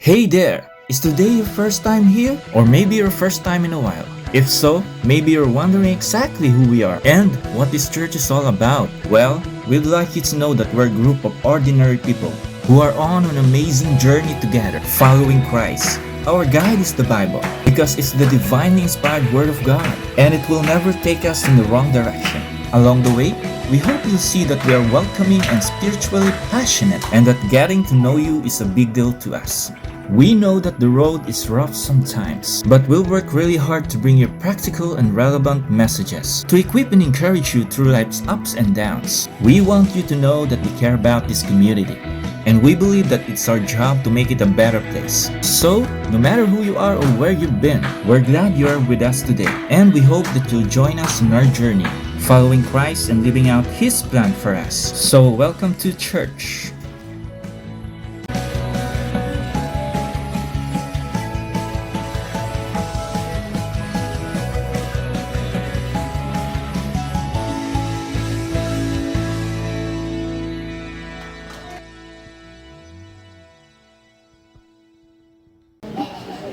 Hey there! Is today your first time here? Or maybe your first time in a while? If so, maybe you're wondering exactly who we are and what this church is all about. Well, we'd like you to know that we're a group of ordinary people who are on an amazing journey together, following Christ. Our guide is the Bible because it's the divinely inspired Word of God and it will never take us in the wrong direction. Along the way, we hope you'll see that we are welcoming and spiritually passionate and that getting to know you is a big deal to us. We know that the road is rough sometimes, but we'll work really hard to bring you practical and relevant messages to equip and encourage you through life's ups and downs. We want you to know that we care about this community, and we believe that it's our job to make it a better place. So, no matter who you are or where you've been, we're glad you are with us today, and we hope that you'll join us in our journey, following Christ and living out His plan for us. So, welcome to church.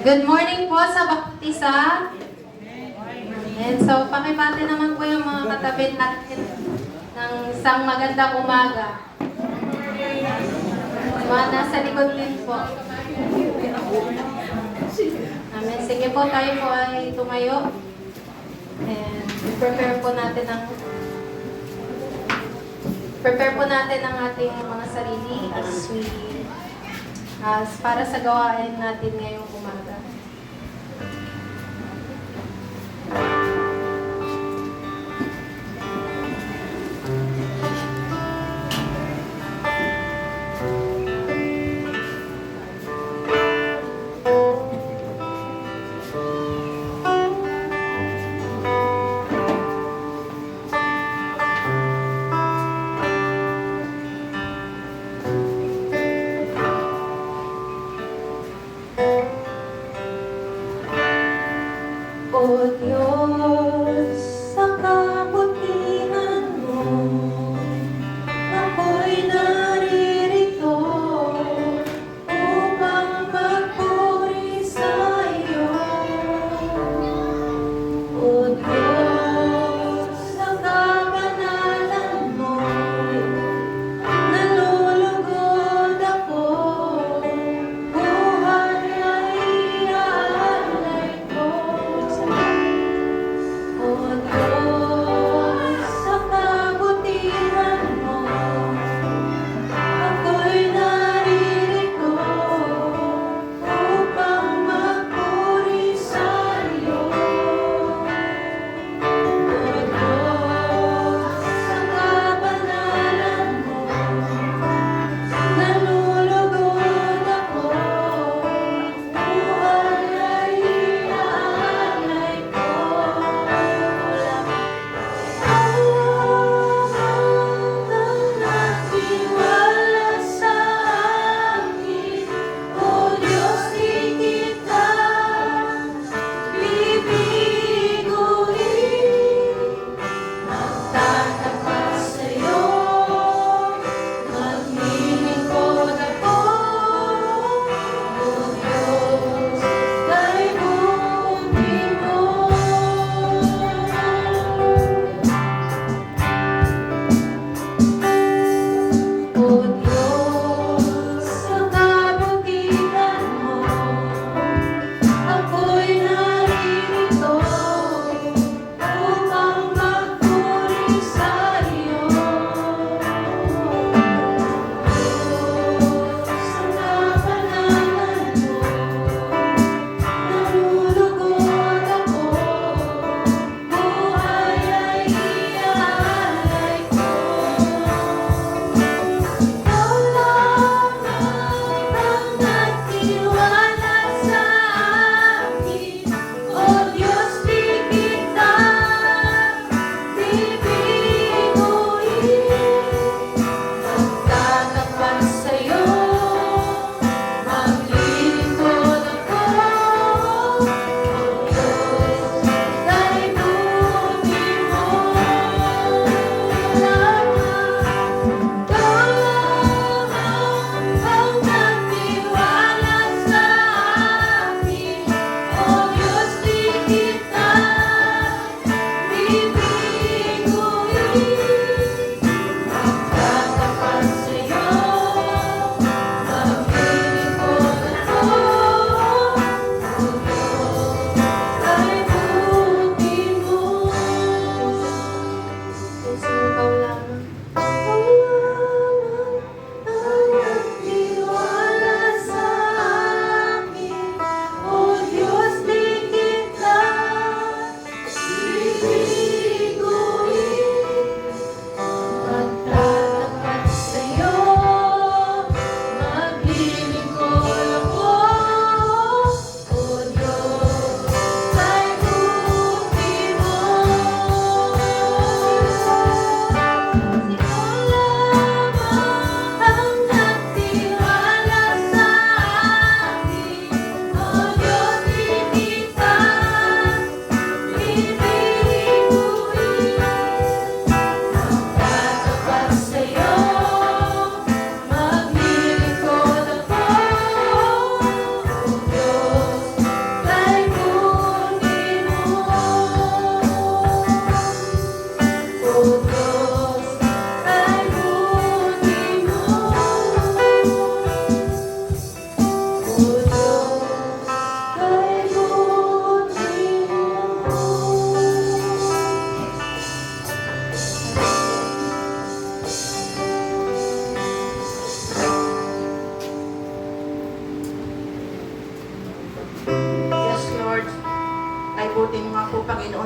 Good morning po sa Baktisa. And so, pakibati naman po yung mga katabi natin ng isang magandang umaga. Mga nasa likod din po. Amen. Sige po, tayo po ay tumayo. And prepare po natin ang ating mga sarili as para sa gawain natin ngayong umaga.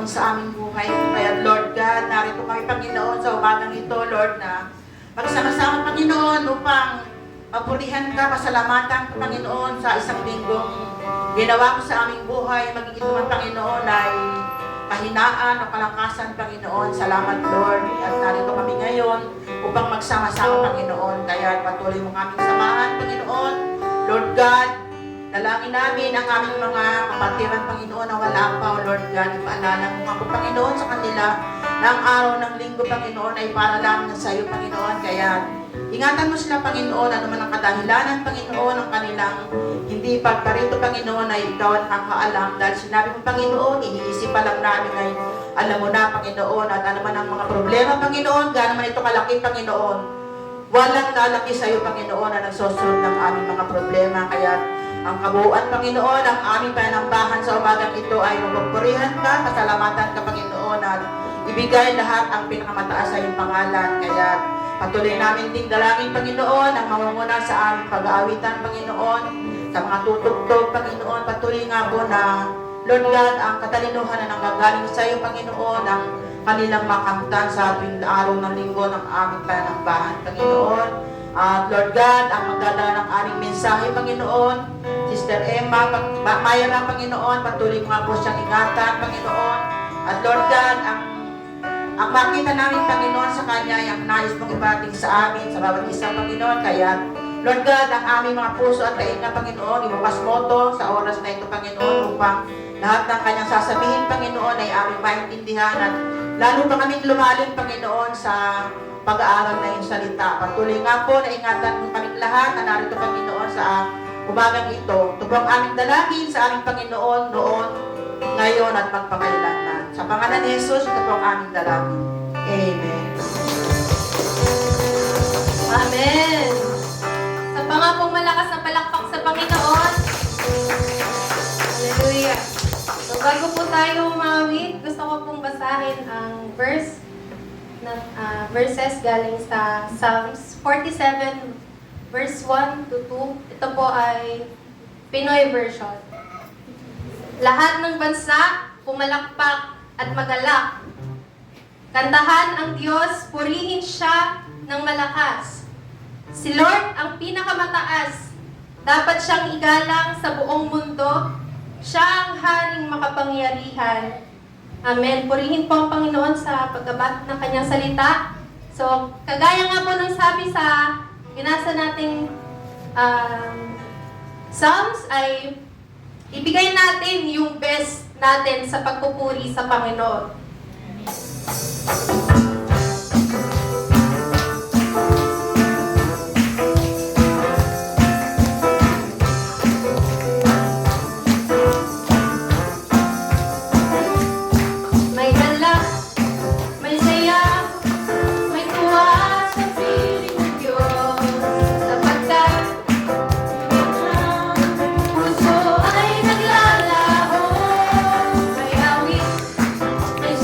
Panginoon, sa aming buhay. Kaya Lord God, narito kami, Panginoon, sa umagang ito, Lord, na magsama-sama, Panginoon, upang papurihan ka, pasalamatan ka, Panginoon, sa isang linggong ginawa mo sa aming buhay. Maging ito man, Panginoon, ay kahinaan o kalakasan, Panginoon. Salamat, Lord. At narito kami ngayon upang magsama-sama, Panginoon. Kaya patuloy mo kaming samahan, Panginoon. Lord God, dalangin namin ang aming mga kapatiran, Panginoon, na wala pa, O Lord God. Ipaalala mo ako, Panginoon, sa kanila na ang araw ng linggo, Panginoon, ay para lang na sa iyo, Panginoon. Kaya ingatan mo sila, Panginoon, ano man ang kadahilanan, Panginoon, ang kanilang hindi pagparito, Panginoon, ay ikaw ang nakakaalam. Dahil sinabi mo, Panginoon, iniisip pa lang namin ay alam mo na, Panginoon, at ano man ang mga problema, Panginoon, gaano man ito kalaki, Panginoon, walang lalaki sa iyo, Panginoon, na nagsusunod ng aming mga problema. Kaya ang kabuuan, Panginoon, ang aming panambahan sa umagang ito ay mapagpurihan ka, pasalamatan ka, Panginoon, at ibigay lahat ang pinakamataas sa iyong pangalan. Kaya patuloy namin ding dalangin, Panginoon, ang mamumuna sa aming pag-aawitan, Panginoon, sa mga tutugtog, Panginoon. Patuloy nga po na, Lord God, ang katalinuhan na nanggagaling sa iyo, Panginoon, ang kanilang makamtan sa tuwing araw ng linggo ng aming panambahan, Panginoon. At Lord God, ang magdadala ng aming mensahe, Panginoon, Sister Emma, Mayra, Panginoon, patuloy mo nga po siyang ingatan, Panginoon. At Lord God, ang makita namin, Panginoon, sa Kanya ay ang nais mong ipating sa amin, sa bawat isa, Panginoon. Kaya, Lord God, ang aming mga puso at tainga, Panginoon, ibukas mo to sa oras na ito, Panginoon, upang lahat ng Kanyang sasabihin, Panginoon, ay aming maintindihan at lalo pa kaming lumalim, Panginoon, sa pag-aaral na iyong salita. Patuloy nga po na ingatan mo kaming lahat na narito, Panginoon, sa umagang ito. Ito po ang aming dalangin sa aming Panginoon noon, ngayon at magpakailanman. Sa pangalan ni Jesus, ito po ang aming dalangin. Amen. Amen. Sa pangapong malakas na palakpak sa Panginoon. Hallelujah. So bago po tayo umawit, gusto ko pong basahin ang verses galing sa Psalms 47 verse 1 to 2. Ito po ay Pinoy version. Lahat ng bansa, pumalakpak at magalak. Kantahan ang Diyos, purihin siya ng malakas. Si Lord ang pinakamataas. Dapat siyang igalang sa buong mundo. Siya ang haring makapangyarihan. Amen. Purihin po ang Panginoon sa paggabat ng kanyang salita. So, kagaya nga po ng sabi sa binasa nating Psalms ay ibigay natin yung best natin sa pagpupuri sa Panginoon. May dala, may saya, may tuwa sa piling ng Diyos, sapagkat puso ay naglalaho, may awit, may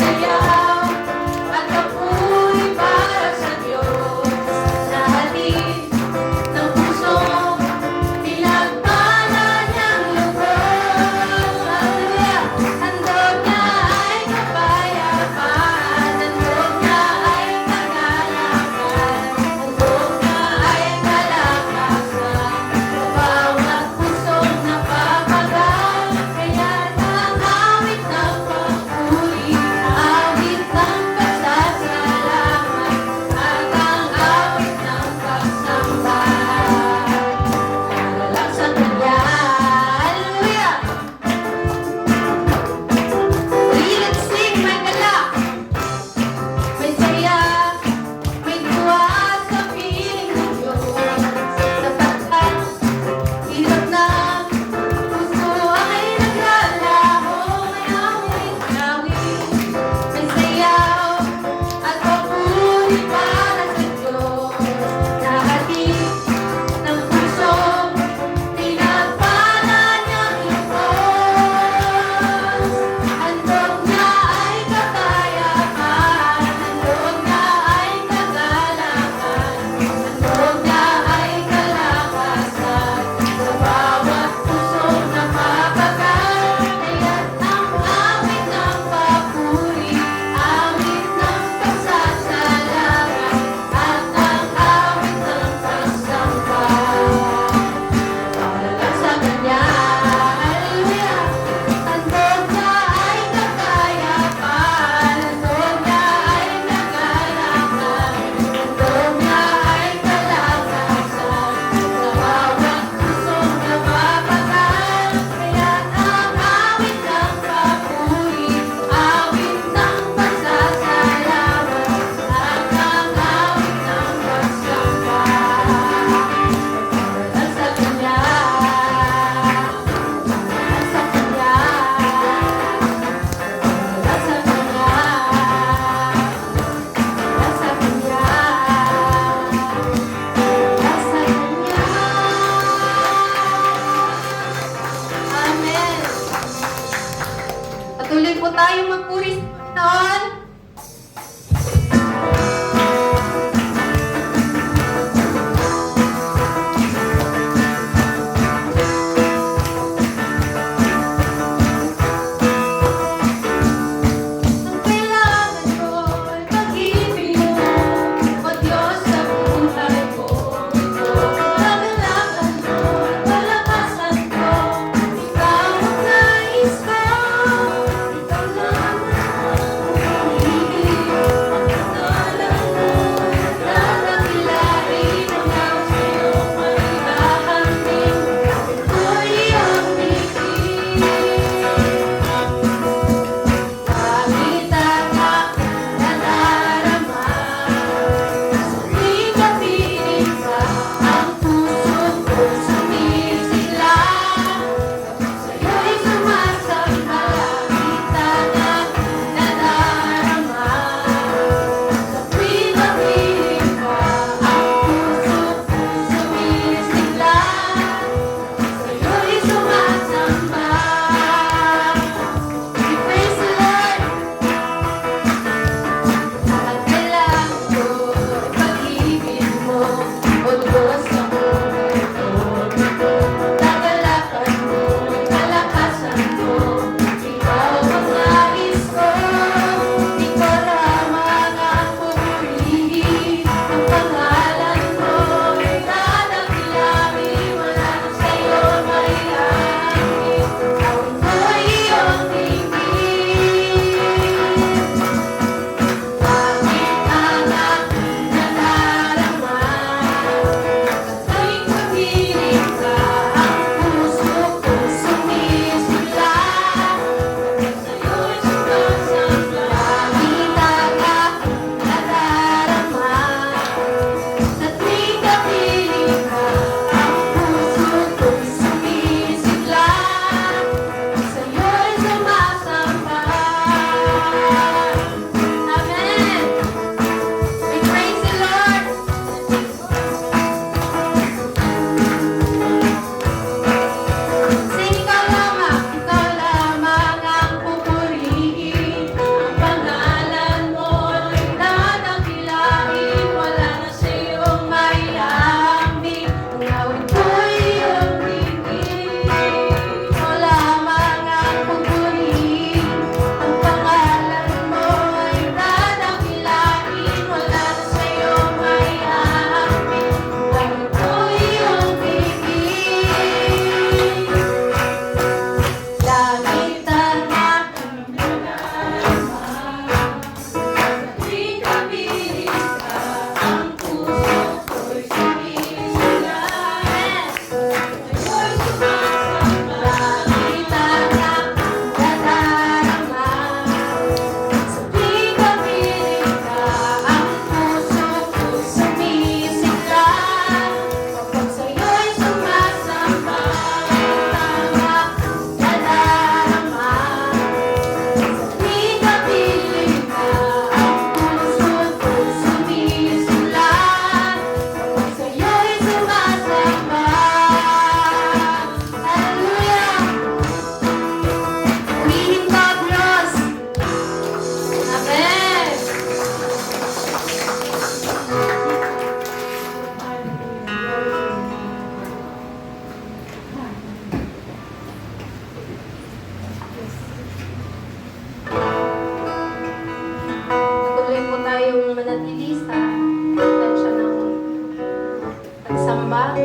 Samba.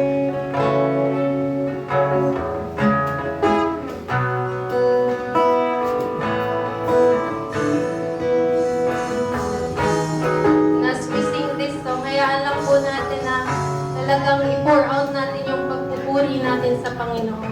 As we sing this song, hayaan lang po natin na talagang i-pour out natin yung pagpupuri natin sa Panginoon.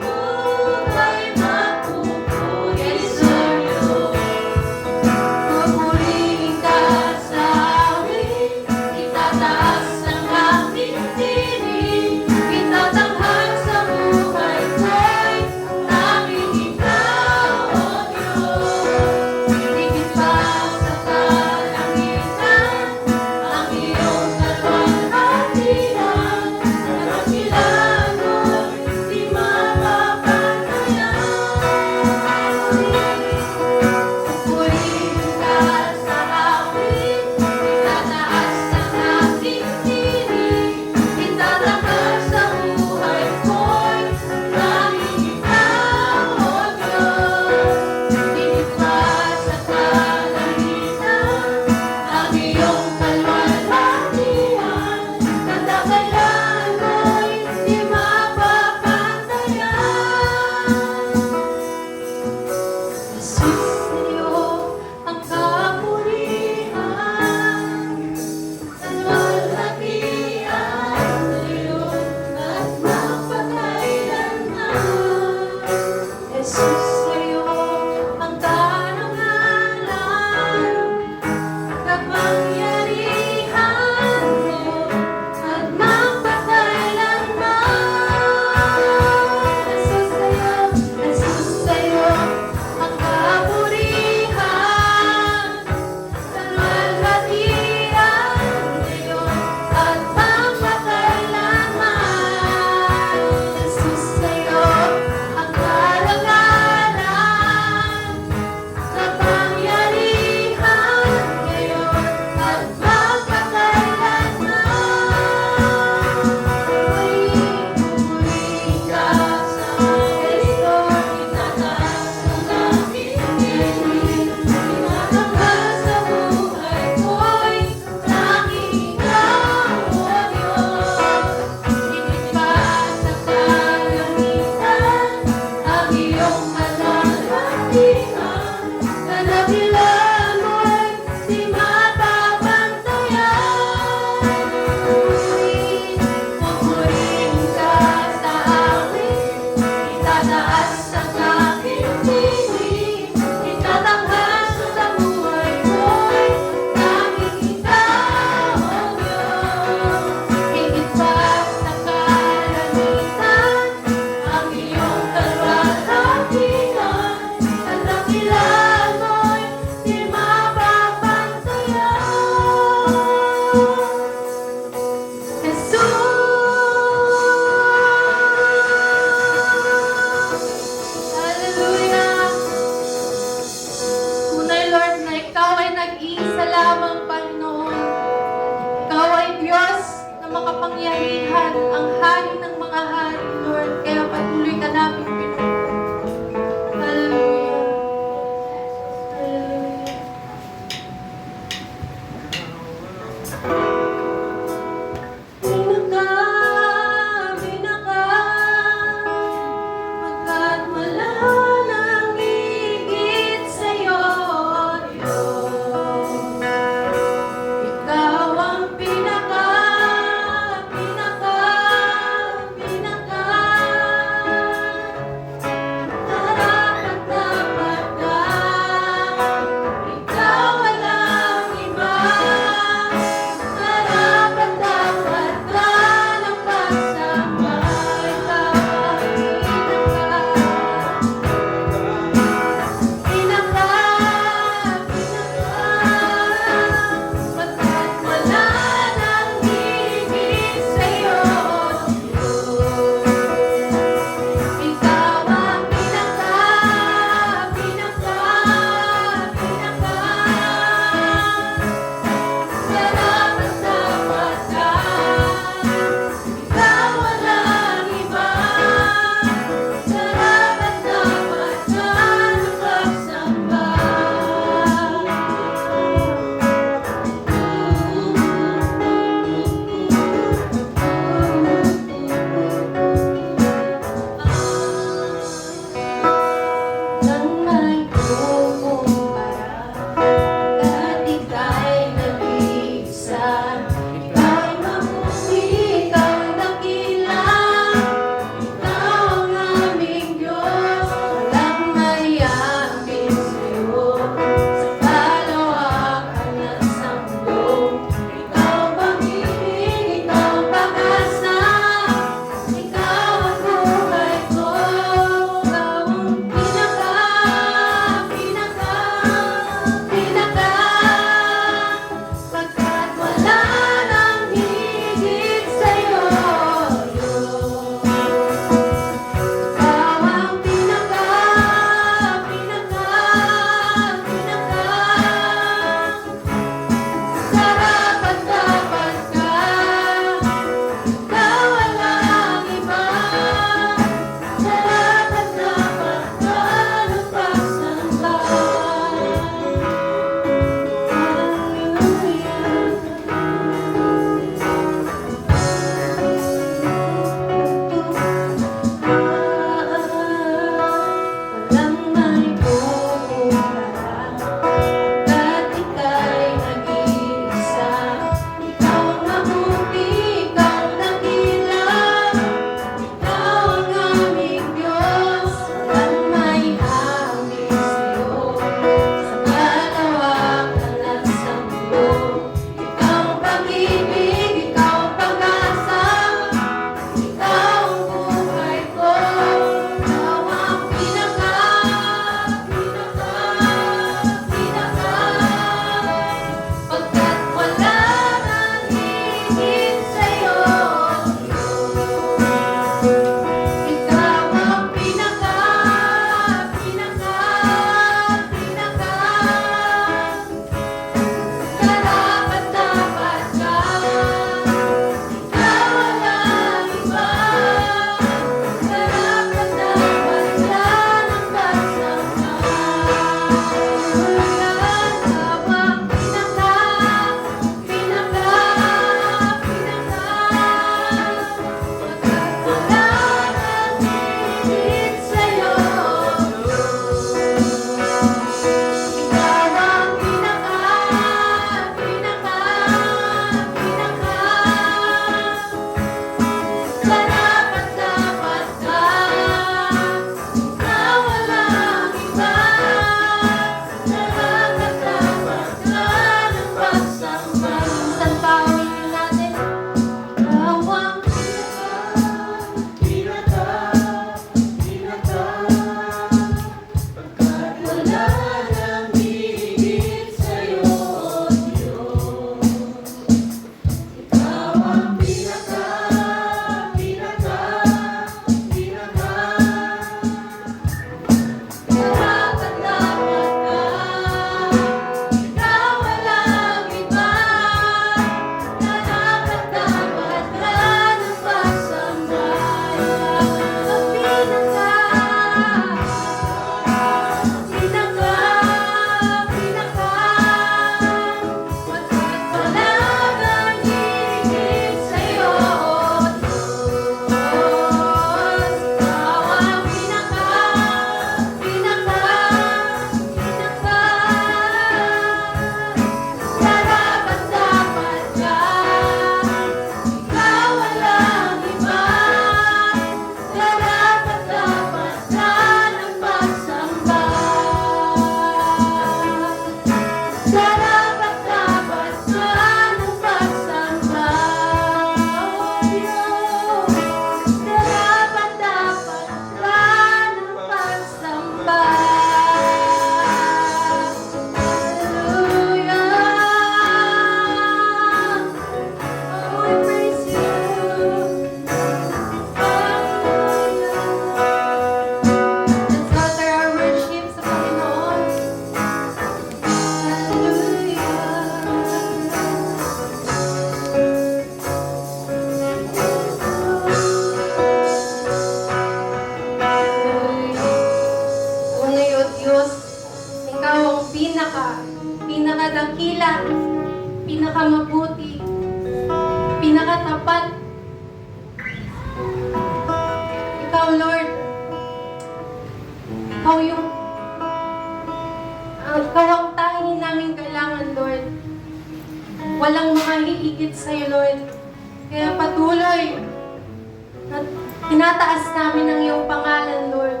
Tinataas namin ang iyong pangalan, Lord.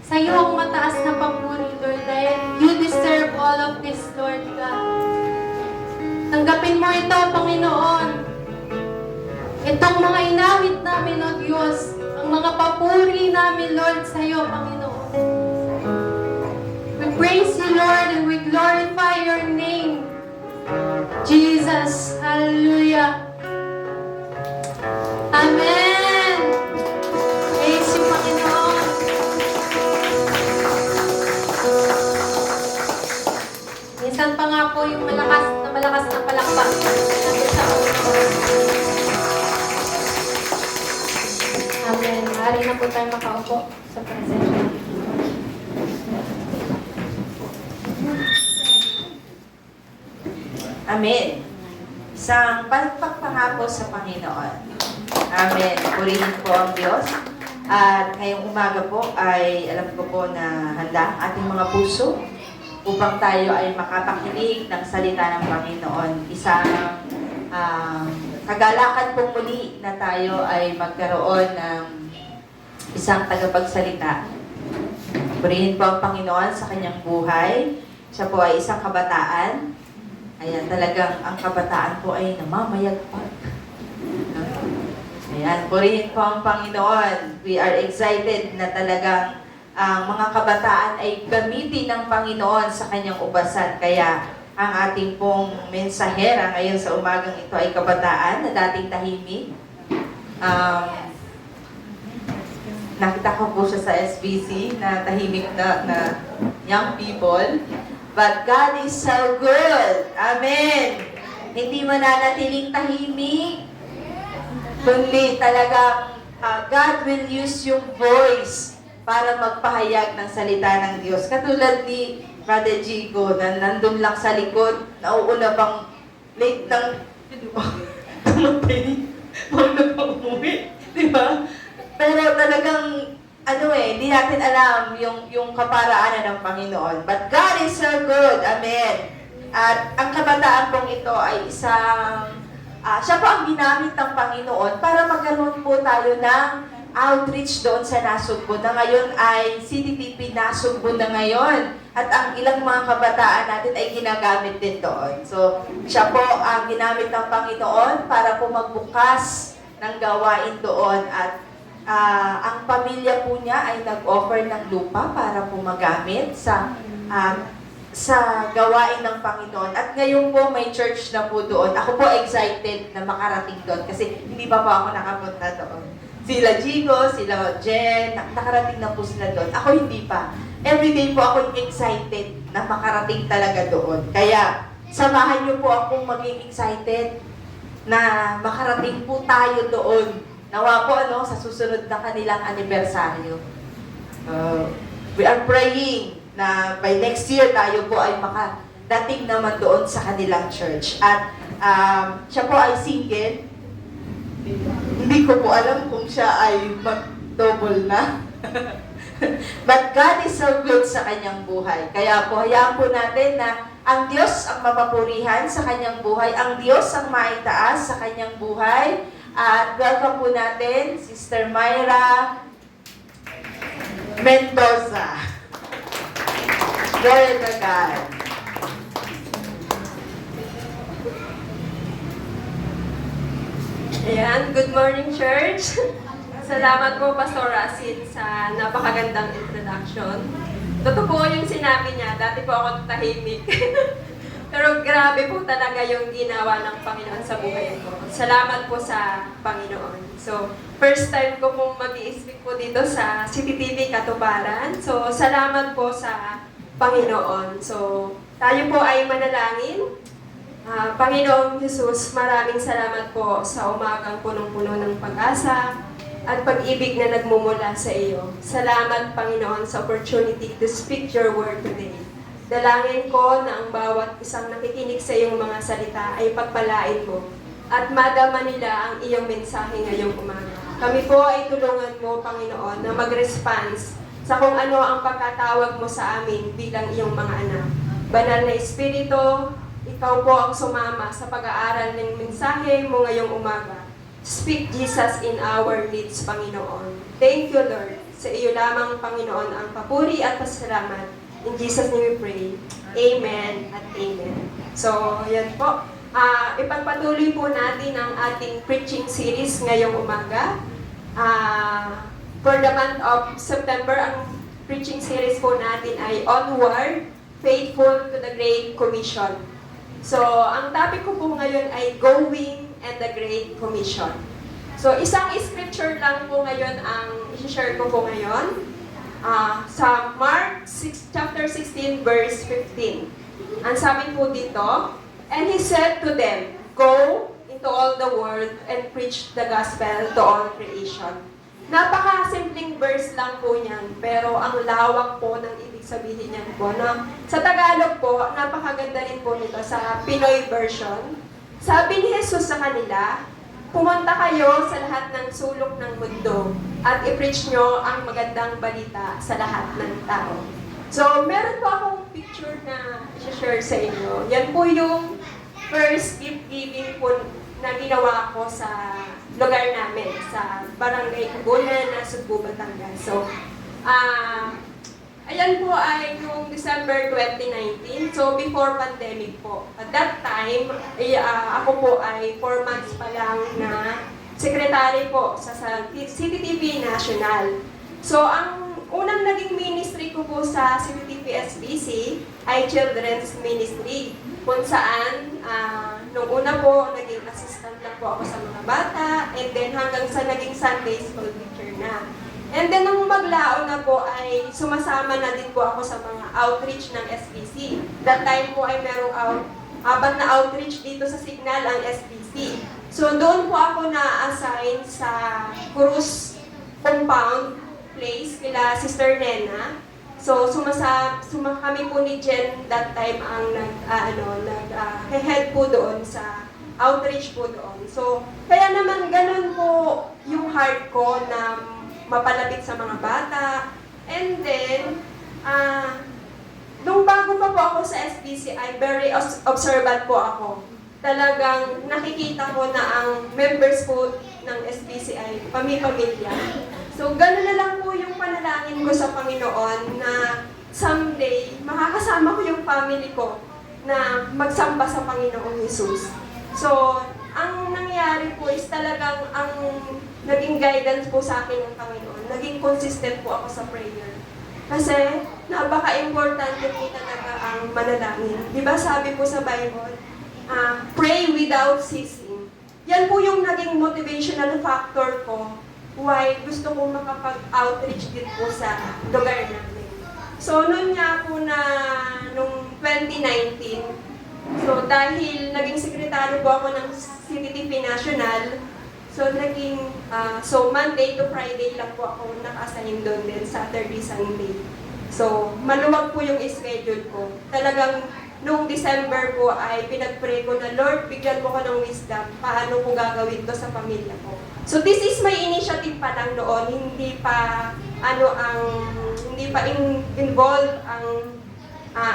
Sa iyo ang mataas na papuri, Lord, dahil you deserve all of this, Lord God. Tanggapin mo ito, Panginoon. Itong mga inawit namin, O Diyos, ang mga papuri namin, Lord, sa iyo, Panginoon. We praise you, Lord, and we glorify your name. Jesus, hallelujah. Amen. Praise you, Panginoon. Minsan pa nga po yung malakas na palakpak. Natin sa Panginoon. Amen. Maaari na po tayo makaupo sa presensya. Amen. Isang palakpak pa nga po sa Panginoon. Amen. Purihin po ang Diyos. At ngayong umaga po ay alam ko po na handa ang ating mga puso upang tayo ay makapakinig ng salita ng Panginoon. Isang kagalakan po muli na tayo ay magkaroon ng isang tagapagsalita. Purihin po ang Panginoon sa kanyang buhay. Siya po ay isang kabataan. Ayan, talagang ang kabataan po ay namamayagpag. Ayan, purihin po ang Panginoon. We are excited na talagang ang mga kabataan ay gamitin ng Panginoon sa kanyang ubasan. Kaya ang ating pong mensahera ngayon sa umagang ito ay kabataan na dating tahimik. Nakita ko po siya sa SBC na tahimik na young people. But God is so good. Amen. Hindi mananatiling tahimik. Kundi talagang God will use yung voice para magpahayag ng salita ng Diyos. Katulad ni Brother Jigo na nandun lang sa likod, nauuna bang late ng huwag na pa umuwi. Diba? Pero talagang hindi natin alam yung kaparaanan ng Panginoon. But God is so good. Amen. At ang kabataan pong ito ay isang, siya po ang ginamit ng Panginoon para magkaroon po tayo ng outreach doon sa Nasugbu na ngayon ay CTTP Nasugbu na ngayon. At ang ilang mga kabataan natin ay ginagamit din doon. So, siya po ang ginamit ng Panginoon para po magbukas ng gawain doon at ang pamilya po niya ay nag-offer ng lupa para po magamit sa gawain ng Panginoon. At ngayon po may church na po doon. Ako po excited na makarating doon kasi hindi pa po ako nakapunta doon. Sila Jigo, sila Jen, nakarating na po sila doon. Ako hindi pa. Everyday po ako excited na makarating talaga doon. Kaya samahan niyo po akong maging excited na makarating po tayo doon. Nawa po sa susunod na kanilang anibersaryo. We are praying na by next year tayo po ay makadating naman doon sa kanilang church. At siya po ay single. Hindi ko po alam kung siya ay mag-double na. But God is so good sa kanyang buhay. Kaya po, hayaan po natin na ang Diyos ang mapapurihan sa kanyang buhay. Ang Diyos ang maitaas sa kanyang buhay. At welcome po natin, Sister Myra Mendoza. Glory to God. Ayan, good morning, church. Salamat po, Pastor Rasin, sa napakagandang introduction. Totoo po yung sinabi niya, dati po ako tahimik. Pero grabe po talaga yung ginawa ng Panginoon sa buhay ko. Salamat po sa Panginoon. So, first time ko pong mag-i-speak po dito sa CTTV Katuparan. So, salamat po sa Panginoon. So, tayo po ay manalangin. Panginoong Jesus, maraming salamat po sa umagang punong-puno ng pag-asa at pag-ibig na nagmumula sa iyo. Salamat, Panginoon, sa opportunity to speak your word today. Dalangin ko na ang bawat isang nakikinig sa iyong mga salita ay pagpalain mo at madama nila ang iyong mensahe ngayong umaga. Kami po ay tulungan mo, Panginoon, na mag-response sa kung ano ang pagkatawag mo sa amin bilang iyong mga anak. Banal na Espiritu, ikaw po ang sumama sa pag-aaral ng mensahe mo ngayong umaga. Speak Jesus in our midst, Panginoon. Thank you, Lord. Sa iyo lamang, Panginoon, ang papuri at pasalamat. In Jesus' name we pray. Amen at amen. So, yan po. Ipagpatuloy po natin ang ating preaching series ngayong umaga. For the month of September, ang preaching series po natin ay Onward, Faithful to the Great Commission. So, ang topic ko po ngayon ay Going and the Great Commission. So, isang scripture lang po ngayon ang i-share ko po ngayon. Sa Mark chapter 16, verse 15. Ang sabi po dito, "And he said to them, Go into all the world and preach the gospel to all creation." Napaka-simpleng verse lang po niyan, pero ang lawak po ng ibig sabihin niyan po. No? Sa Tagalog po, napakaganda rin po nito sa Pinoy version. Sabi ni Jesus sa kanila, "Pumunta kayo sa lahat ng sulok ng mundo at i-preach nyo ang magandang balita sa lahat ng tao." So, meron po akong picture na i-share sa inyo. Yan po yung first gift giving po na ginawa ko sa lugar namin, sa Barangay Kubunan, na Subo, Batangas. So, ayan po ay noong December 2019, so before pandemic po. At that time, ako po ay 4 months pa lang na secretary po sa CTTV National. So, ang unang naging ministry ko po sa CTTV SBC ay Children's Ministry, kung saan nung una po, naging assistant lang po ako sa mga bata, and then hanggang sa naging Sunday school teacher na. And then nung maglaon na po ay sumasama na din po ako sa mga outreach ng SBC. That time po ay merong habang na outreach dito sa Signal ang SBC. So doon po ako na-assign sa Cruz Compound Place kila Sister Nena. So kami po ni Jen that time ang head po doon sa outreach po doon. So kaya naman ganun po yung heart ko na mapalapit sa mga bata. And then, nung bago pa po ako sa SBC, ay very observant po ako. Talagang nakikita ko na ang members po ng SBC ay pamilya. So, gano'n na lang po yung panalangin ko sa Panginoon na someday, makakasama ko yung family ko na magsamba sa Panginoong Jesus. So, ang nangyari po is talagang ang naging guidance po sa akin ng Panginoon. Naging consistent po ako sa prayer. Kasi napaka-importante po talaga ang manalangin. Di ba sabi po sa Bible, pray without ceasing. Yan po yung naging motivational factor ko why gusto kong makapag-outreach din po sa lugar namin. So, noon nga po nung 2019, so dahil naging sekretary po ako ng CTTV National, so Monday to Friday lang po ako naka-assign doon din, Saturday, Sunday. So, maluwag po yung schedule ko. Talagang nung December po ay pinag-pray ko na, Lord, bigyan mo ko ng wisdom, paano ko gagawin to sa pamilya ko. So, this is my initiative pa lang noon, hindi pa involved ang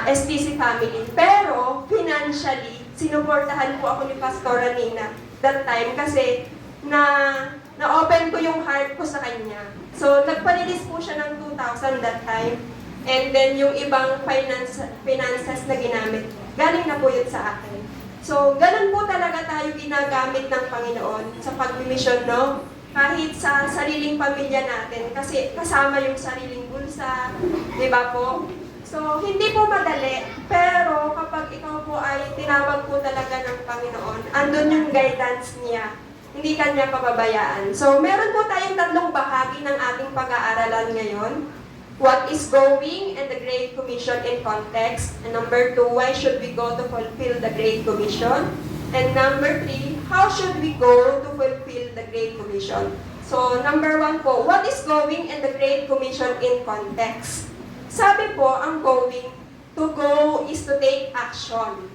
STC family. Pero, financially, sinuportahan po ako ni Pastora Nina that time kasi na-open ko yung heart ko sa kanya. So, nagpa-release po siya ng 2,000 that time. And then, yung ibang finances na ginamit, galing na po yun sa akin. So, ganun po talaga tayo ginagamit ng Panginoon sa pag-mission, no? Kahit sa sariling pamilya natin, kasi kasama yung sariling bulsa, di ba po? So, hindi po madali, pero kapag ikaw po ay tinawag po talaga ng Panginoon, andun yung guidance niya. Hindi kanya pababayaan. So, meron po tayong 3 bahagi ng ating pag-aaralan ngayon. What is going and the Great Commission in context. And number 2, why should we go to fulfill the Great Commission? And number 3, how should we go to fulfill the Great Commission? So, number 1 po, what is going and the Great Commission in context? Sabi po, ang going, to go is to take action.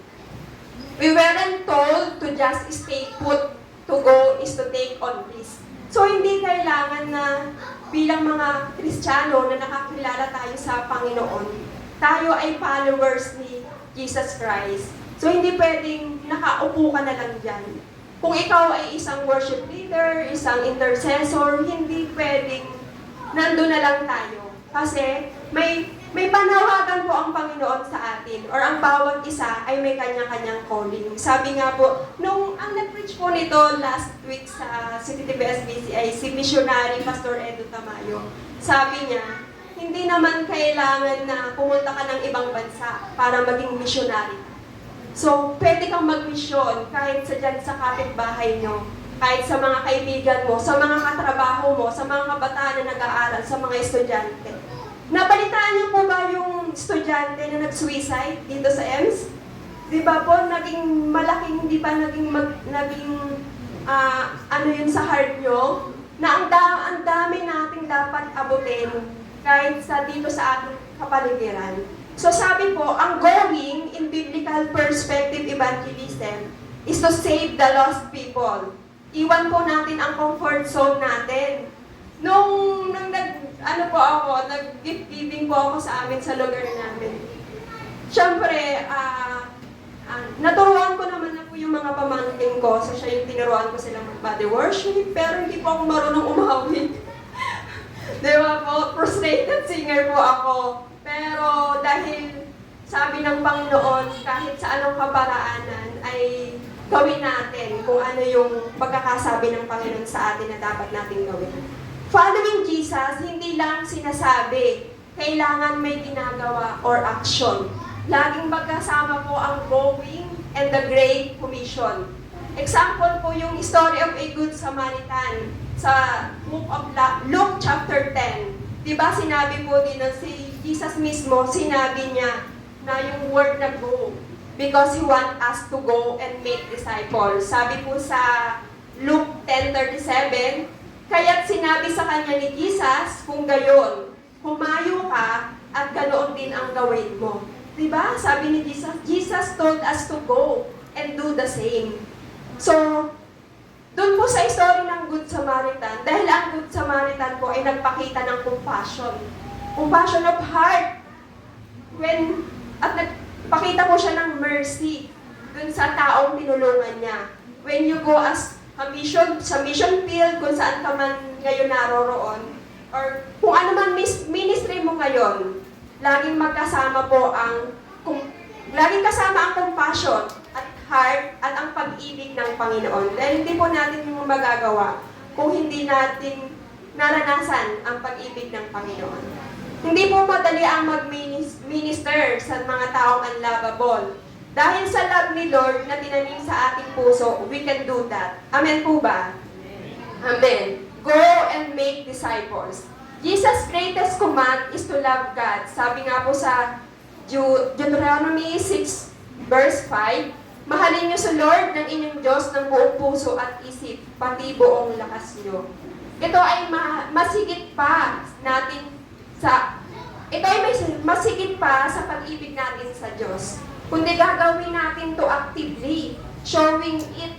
We weren't told to just stay put. To go is to take on risk. So, hindi kailangan na bilang mga Kristiyano na nakakilala tayo sa Panginoon, tayo ay followers ni Jesus Christ. So, hindi pwedeng nakaupo ka na lang dyan. kung ikaw ay isang worship leader, isang intercessor, hindi pwedeng nandun na lang tayo. Kasi may panawagan po ang Panginoon sa atin, or ang bawat isa ay may kanya-kanyang calling. Sabi nga po, ang nag-preach po nito last week sa CTTBSBC ay si missionary Pastor Edu Tamayo. Sabi niya, hindi naman kailangan na pumunta ka ng ibang bansa para maging missionary. So, pwede kang mag-mission kahit dyan sa kapitbahay nyo, kahit sa mga kaibigan mo, sa mga katrabaho mo, sa mga kabataan na nag-aaral, sa mga estudyante. Napalitaan niyo po ba yung estudyante na nag-suicide dito sa EMS? Di ba po, naging malaking, di ba naging ano yun sa heart nyo? Na ang dami nating dapat abutin kahit dito sa ating kapaligiran. So sabi po, ang going in biblical perspective evangelism is to save the lost people. Iwan po natin ang comfort zone natin. Nung nag-gift giving po ako sa amin sa lugar namin. Siyempre, naturuan ko naman na po yung mga pamangkin ko. So siya yung tinuruan ko sila mag-body worship, pero hindi po ako marunong umawit. Di ba po? Frustrated singer po ako. Pero dahil sabi ng Panginoon, kahit sa anong kaparaanan, ay gawin natin kung ano yung pagkakasabi ng Panginoon sa atin na dapat natin gawin. Following Jesus, hindi lang sinasabi, kailangan may ginagawa or action. Laging magkasama po ang going and the Great Commission. Example po yung story of a Good Samaritan sa book of Luke chapter 10. Diba sinabi po din si Jesus mismo, sinabi niya na yung word na go because He want us to go and make disciples. Sabi po sa Luke 10:37, kaya't sinabi sa kanya ni Jesus, kung gayon, humayo ka at ganoon din ang gawin mo. Diba? Sabi ni Jesus, Jesus told us to go and do the same. So, doon po sa story ng Good Samaritan, dahil ang Good Samaritan po ay nagpakita ng compassion. Compassion of heart. At nagpakita po siya ng mercy doon sa taong tinulungan niya. When you go as sa mission field, kung saan ka man ngayon naroroon, or kung ano man ministry mo ngayon, laging magkasama po laging kasama ang compassion at heart at ang pag-ibig ng Panginoon. Dahil hindi po natin yung magagawa kung hindi natin naranasan ang pag-ibig ng Panginoon. Hindi po madali ang mag-minister sa mga taong unlovable. Dahil sa love ni Lord na tinanim sa ating puso, we can do that. Amen po ba? Amen. Go and make disciples. Jesus' greatest command is to love God. Sabi nga po sa Deuteronomy 6 verse 5, mahalin niyo sa Lord ng inyong Diyos ng buong puso at isip, pati buong lakas niyo. Ito ay masigit pa sa pag-ibig natin sa Diyos. Kundi gagawin natin to actively, showing it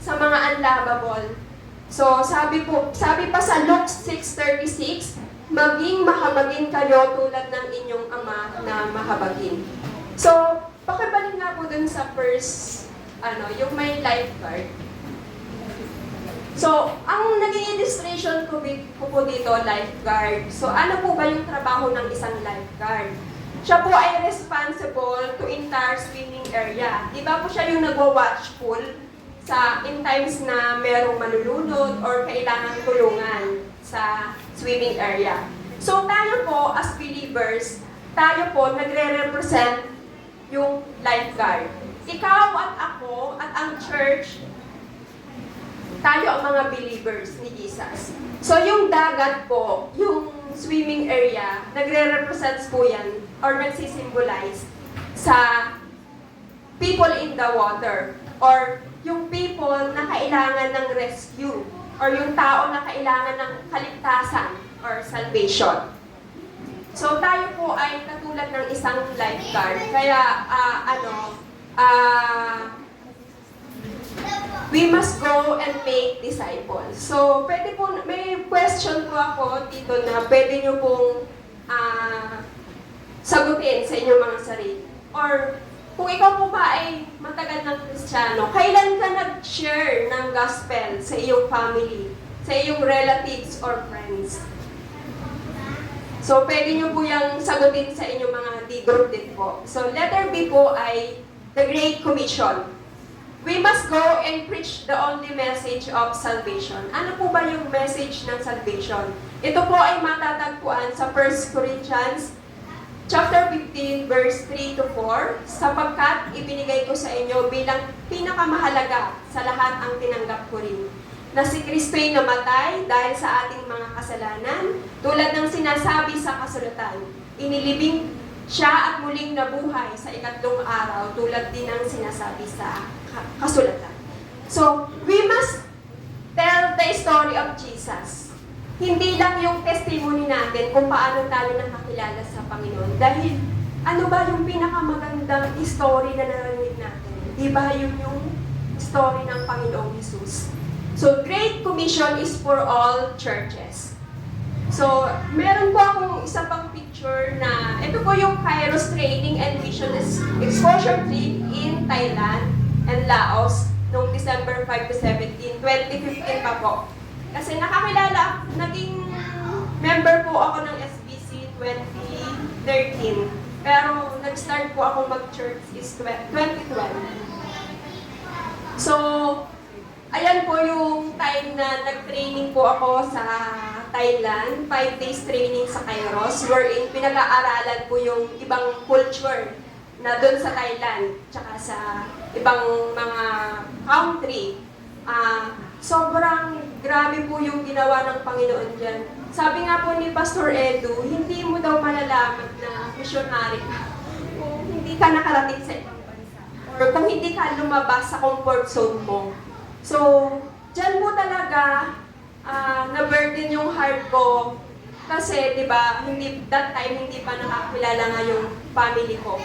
sa mga unlovable. So, sabi pa sa Luke 6:36, maging mahabagin kayo tulad ng inyong ama na mahabagin. So, pakibalik nga po dun sa first, yung may lifeguard. So, ang naging illustration ko po dito, lifeguard. So, ano po ba yung trabaho ng isang lifeguard? Siya po ay responsible to entire swimming area. Di ba po siya yung nagwa-watch pool in times na merong malulunod or kailangan tulungan sa swimming area. So, tayo po as believers, tayo po nagre-represent yung lifeguard. Ikaw at ako at ang church, tayo ang mga believers ni Jesus. So, yung dagat po, yung swimming area, nagre-represent po yan or nagsisimbolize sa people in the water or yung people na kailangan ng rescue or yung tao na kailangan ng kaligtasan or salvation. So, tayo po ay katulad ng isang lifeguard. Kaya, we must go and make disciples. So, may question po ako dito na pwede nyo pong sagutin sa inyong mga sarili. Or, kung ikaw po ba ay matagal ng Kristiyano, kailan ka nag-share ng gospel sa iyong family, sa iyong relatives or friends? So, pwede nyo po yung sagutin sa inyong mga D-group din po. So, letter B po ay the Great Commission. We must go and preach the only message of salvation. Ano po ba yung message ng salvation? Ito po ay matatagpuan sa 1 Corinthians chapter 15, verse 3 to 4, sapagkat ibinigay ko sa inyo bilang pinakamahalaga sa lahat ang tinanggap ko rin, na si Kristo'y namatay dahil sa ating mga kasalanan, tulad ng sinasabi sa kasulatan. Inilibing siya at muling nabuhay sa ikatlong araw, tulad din ng sinasabi sa kasulatan. So, we must tell the story of Jesus. Hindi lang yung testimony natin kung paano tayo nakakilala sa Panginoon. Dahil ano ba yung pinakamagandang story na narinig natin? Di ba yun yung story ng Panginoong Jesus? So, Great Commission is for all churches. So, meron po akong isa pang picture na ito po yung Kairos Training and Mission Exposure Trip in Thailand and Laos noong December 5 to 17, 2015 pa po. Kasi nakakilala, naging member po ako ng SBC 2013. Pero nag-start po ako mag-church is 2012. So, ayan po yung time na nag-training po ako sa Thailand. 5 days training sa Kairos, wherein pinag-aaralan po yung ibang culture na doon sa Thailand, tsaka sa ibang mga country. Sobrang grabe po yung ginawa ng Panginoon dyan. Sabi nga po ni Pastor Edu, hindi mo daw malalaman na missionary ka kung hindi ka nakarating sa ibang bansa or kung hindi ka lumabas sa comfort zone mo. So, dyan po talaga na-burden yung heart ko kasi, di ba, that time hindi pa nakakilala nga yung family ko.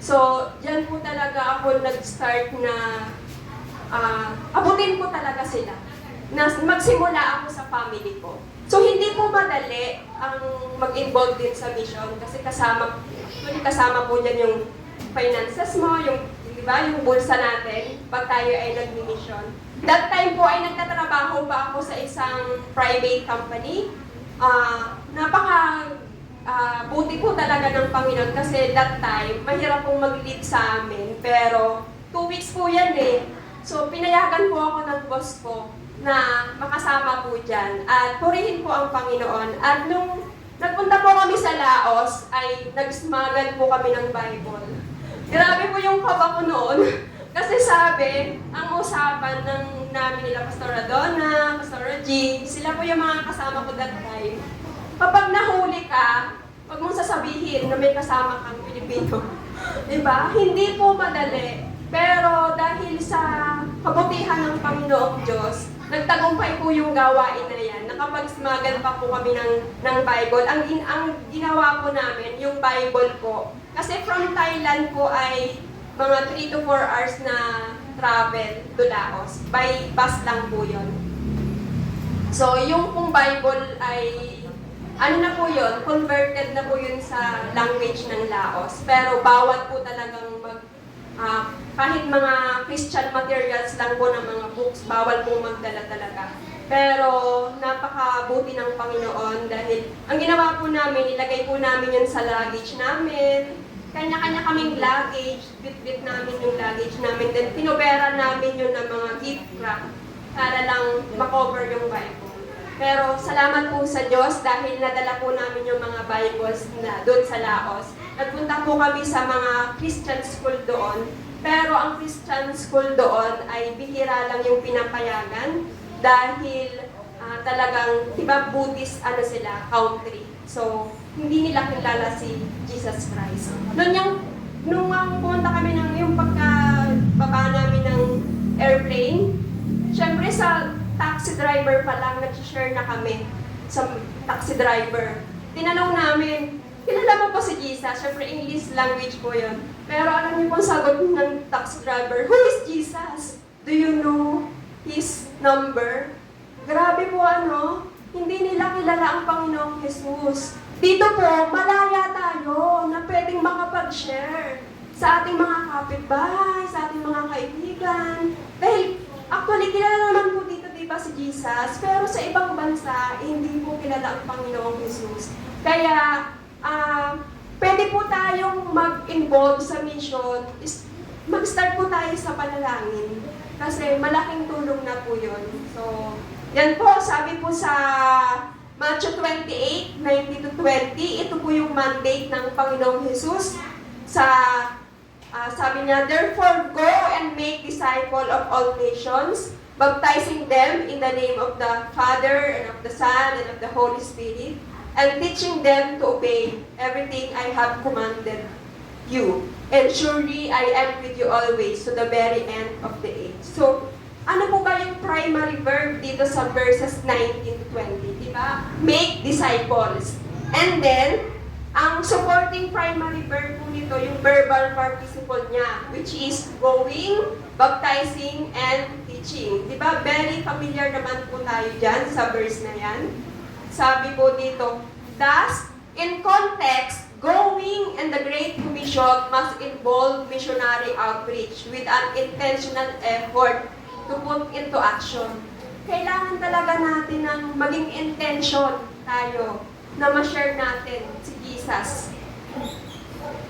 So, dyan po talaga ako nag-start na abutin ko talaga sila. Na magsimula ako sa family ko. So, hindi po madali ang mag-involve din sa mission kasi kasama po dyan yung finances mo, yung, di ba, yung bulsa natin pag tayo ay nag-mission. That time po ay nagtatrabaho pa ako sa isang private company. Buti po talaga ng Panginoon kasi that time, mahirap pong mag-lead sa amin. Pero 2 weeks po yan eh. So, pinayagan po ako ng boss ko na makasama po dyan. At purihin po ang Panginoon. At nung nagpunta po kami sa Laos, ay nag-smagan po kami ng Bible. Grabe po yung kaba ko noon. Kasi sabi, ang usapan namin nila Pastor Adona, Pastor G, sila po yung mga kasama ko that time. Kapag nahuli ka, huwag mong sasabihin na may kasama kang Pilipino. Diba? Hindi po madali. Pero dahil sa kabutihan ng Panginoong Diyos, nagtagumpay po yung gawain na yan. Nakapag-smagan pa po kami ng Bible. Ang ginawa po namin, yung Bible po. Kasi from Thailand po ay mga 3 to 4 hours na travel to Laos. By bus lang po yun. So, yung pong Bible ay, ano na po yun, converted na po yun sa language ng Laos. Pero bawat po talagang kahit mga Christian materials lang po ng mga books, bawal po magdala talaga. Pero napakabuti ng Panginoon dahil ang ginawa po namin, ilagay po namin yun sa luggage namin. Kanya-kanya kaming luggage, bit-bit namin yung luggage namin. Then pinobera namin yun ng mga gift wrap para lang makover yung Bible. Pero salamat po sa Diyos dahil nadala po namin yung mga Bibles na doon sa Laos. Nagpunta po kami sa mga Christian school doon. Pero ang Christian school doon ay bihira lang yung pinapayagan dahil talagang, diba, Buddhist sila, country. So, hindi nila kilala si Jesus Christ. Nung pumunta kami yung pagkababa namin ng airplane, syempre sa taxi driver pa lang, nag-share na kami sa taxi driver. Tinanong namin, kilala mo ba si Jesus? Syempre English language po yun. Pero alam niyo po sagot ng taxi driver, who is Jesus? Do you know his number? Grabe po hindi nila kilala ang Panginoong Jesus. Dito po, malaya tayo na pwedeng makapag-share sa ating mga kapitbahay, sa ating mga kaibigan. Dahil actually, kilala naman po dito, di ba, si Jesus, pero sa ibang bansa, hindi po kilala ang Panginoong Jesus. Kaya, pwede po tayong mag-involve sa mission, mag-start po tayo sa panalangin. Kasi malaking tulong na po yun. So, yan po, sabi po sa Matthew 28, 19-20, ito po yung mandate ng Panginoong Jesus sa sabi niya, therefore go and make disciple of all nations, baptizing them in the name of the Father and of the Son and of the Holy Spirit, and teaching them to obey everything I have commanded you. And surely I am with you always to the very end of the age. So, ano po ba yung primary verb dito sa verses 19-20? Diba? Make disciples. And then, ang supporting primary verb po nito, yung verbal participle niya, which is going, baptizing, and teaching. Diba? Very familiar naman po tayo dyan sa verse na yan. Sabi po dito, thus, in context, going and the Great Commission must involve missionary outreach with an intentional effort to put into action. Kailangan talaga natin ng maging intention tayo na ma-share natin si Jesus.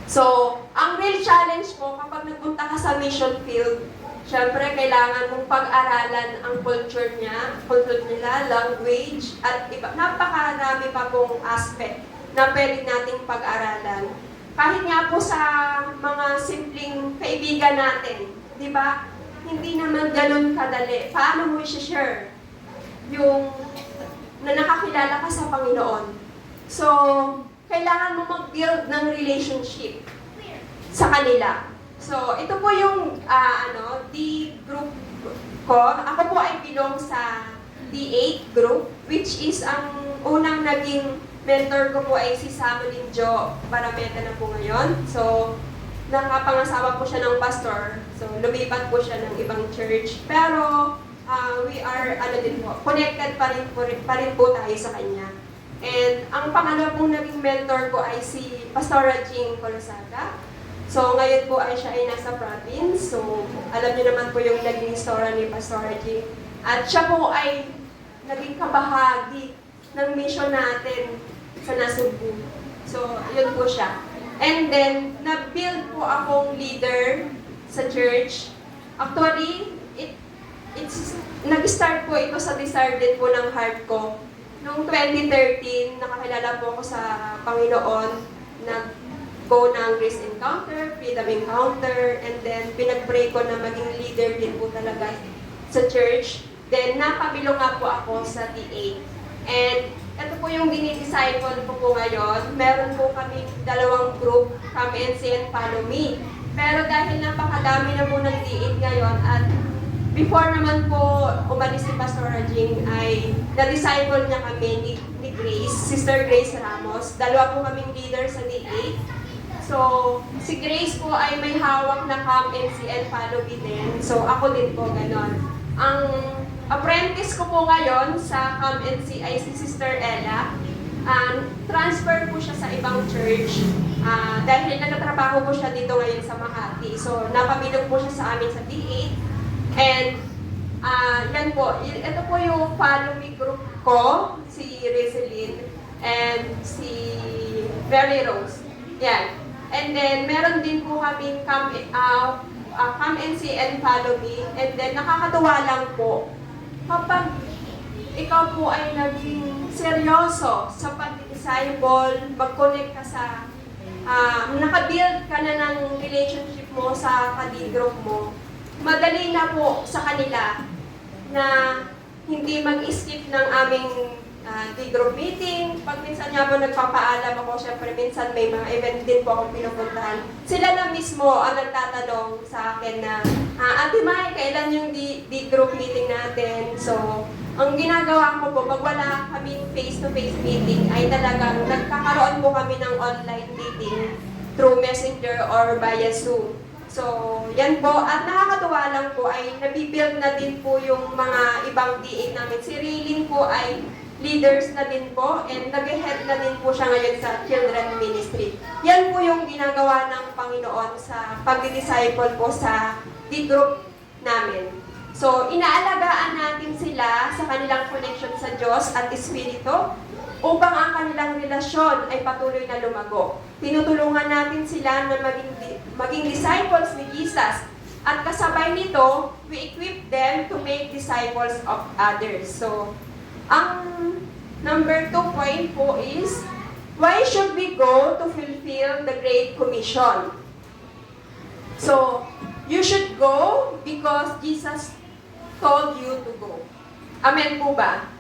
So, ang real challenge mo kapag nagpunta ka sa mission field, syempre kailangan mong pag-aralan ang culture nila, language, at iba. Napakarami pa pong aspect na pwede nating pag-aralan. Kahit nga po sa mga simpleng kaibigan natin, di ba? Hindi naman ganun kadali. Paano mo i-share yung na nakakilala ka sa Panginoon? So, kailangan mo mag-build ng relationship sa kanila. So, ito po yung D group ko. Ako po ay belong sa D8 group, which is ang unang naging mentor ko po ay si Samuelin Jo Barameta na po ngayon. So, nakapangasawa po siya ng pastor. So, lumipat po siya ng ibang church. Pero, we are, connected pa rin po tayo sa kanya. And ang pangalawa pong naging mentor ko ay si Pastora Jing Colosaga. So, ngayon po ay siya ay nasa province. So, alam niyo naman po yung naging story ni Pastora Jing. At siya po ay naging kabahagi ng mission natin sa Nasugbu. So, yun po siya. And then, na-build po akong leader sa church. Actually, nag-start po ito sa desire din po ng heart ko. Noong 2013, nakakilala po ako sa Panginoon, nag-go ng Grace Encounter, Freedom Encounter, and then pinag-pray ko na maging leader din po talaga sa church. Then, napabilong nga po ako sa T8. And ito po yung dinidisciple ko po ngayon. Meron po kami dalawang group, Come and See and Follow Me. Pero dahil napakadami na po ng T8 ngayon at before naman po umalis si Pastor Jing ay na-disciple niya kami ni Grace, Sister Grace Ramos. Dalawa po kaming leader sa D8. So, si Grace po ay may hawak na Come and See and Follow Me din. So, ako din po ganon. Ang apprentice ko po ngayon sa Come and See ay si Sister Ella. Transfer po siya sa ibang church dahil nagtatrabaho po siya dito ngayon sa Makati. So, napabilog po siya sa amin sa D8. And, yan po. Ito po yung follow me group ko, si Rizalyn and si Mary Rose. Yan. And then, meron din po kaming come and see and follow me. And then, nakakatuwa lang po. Kapag ikaw po ay naging seryoso sa pag-disciple, mag-connect ka sa, nakabuild ka na ng relationship mo sa ka-group mo, madali na po sa kanila na hindi mag-skip ng aming D-group meeting. Pag minsan nga po nagpapaalam ako, syempre minsan may mga event din po akong pinupuntahan. Sila na mismo ang nagtatanong sa akin na, Ate Mai, kailan yung D-group meeting natin? So, ang ginagawa ko po, pag wala kaming face-to-face meeting, ay talagang nagkakaroon po kami ng online meeting through Messenger or via Zoom. So, yan po. At nakakatuwa lang po ay nabibuild na din po yung mga ibang D8 namin. Si Raylene po ay leaders na din po and nag-head na din po siya ngayon sa Children Ministry. Yan po yung ginagawa ng Panginoon sa pagdi-disciple po sa D-group namin. So, inaalagaan natin sila sa kanilang connection sa Diyos at Espiritu upang ang kanilang relasyon ay patuloy na lumago. Tinutulungan natin sila na maging disciples ni Jesus. At kasabay nito, we equip them to make disciples of others. So, ang number 2 point po is, why should we go to fulfill the Great Commission? So, you should go because Jesus told you to go. Amen po ba?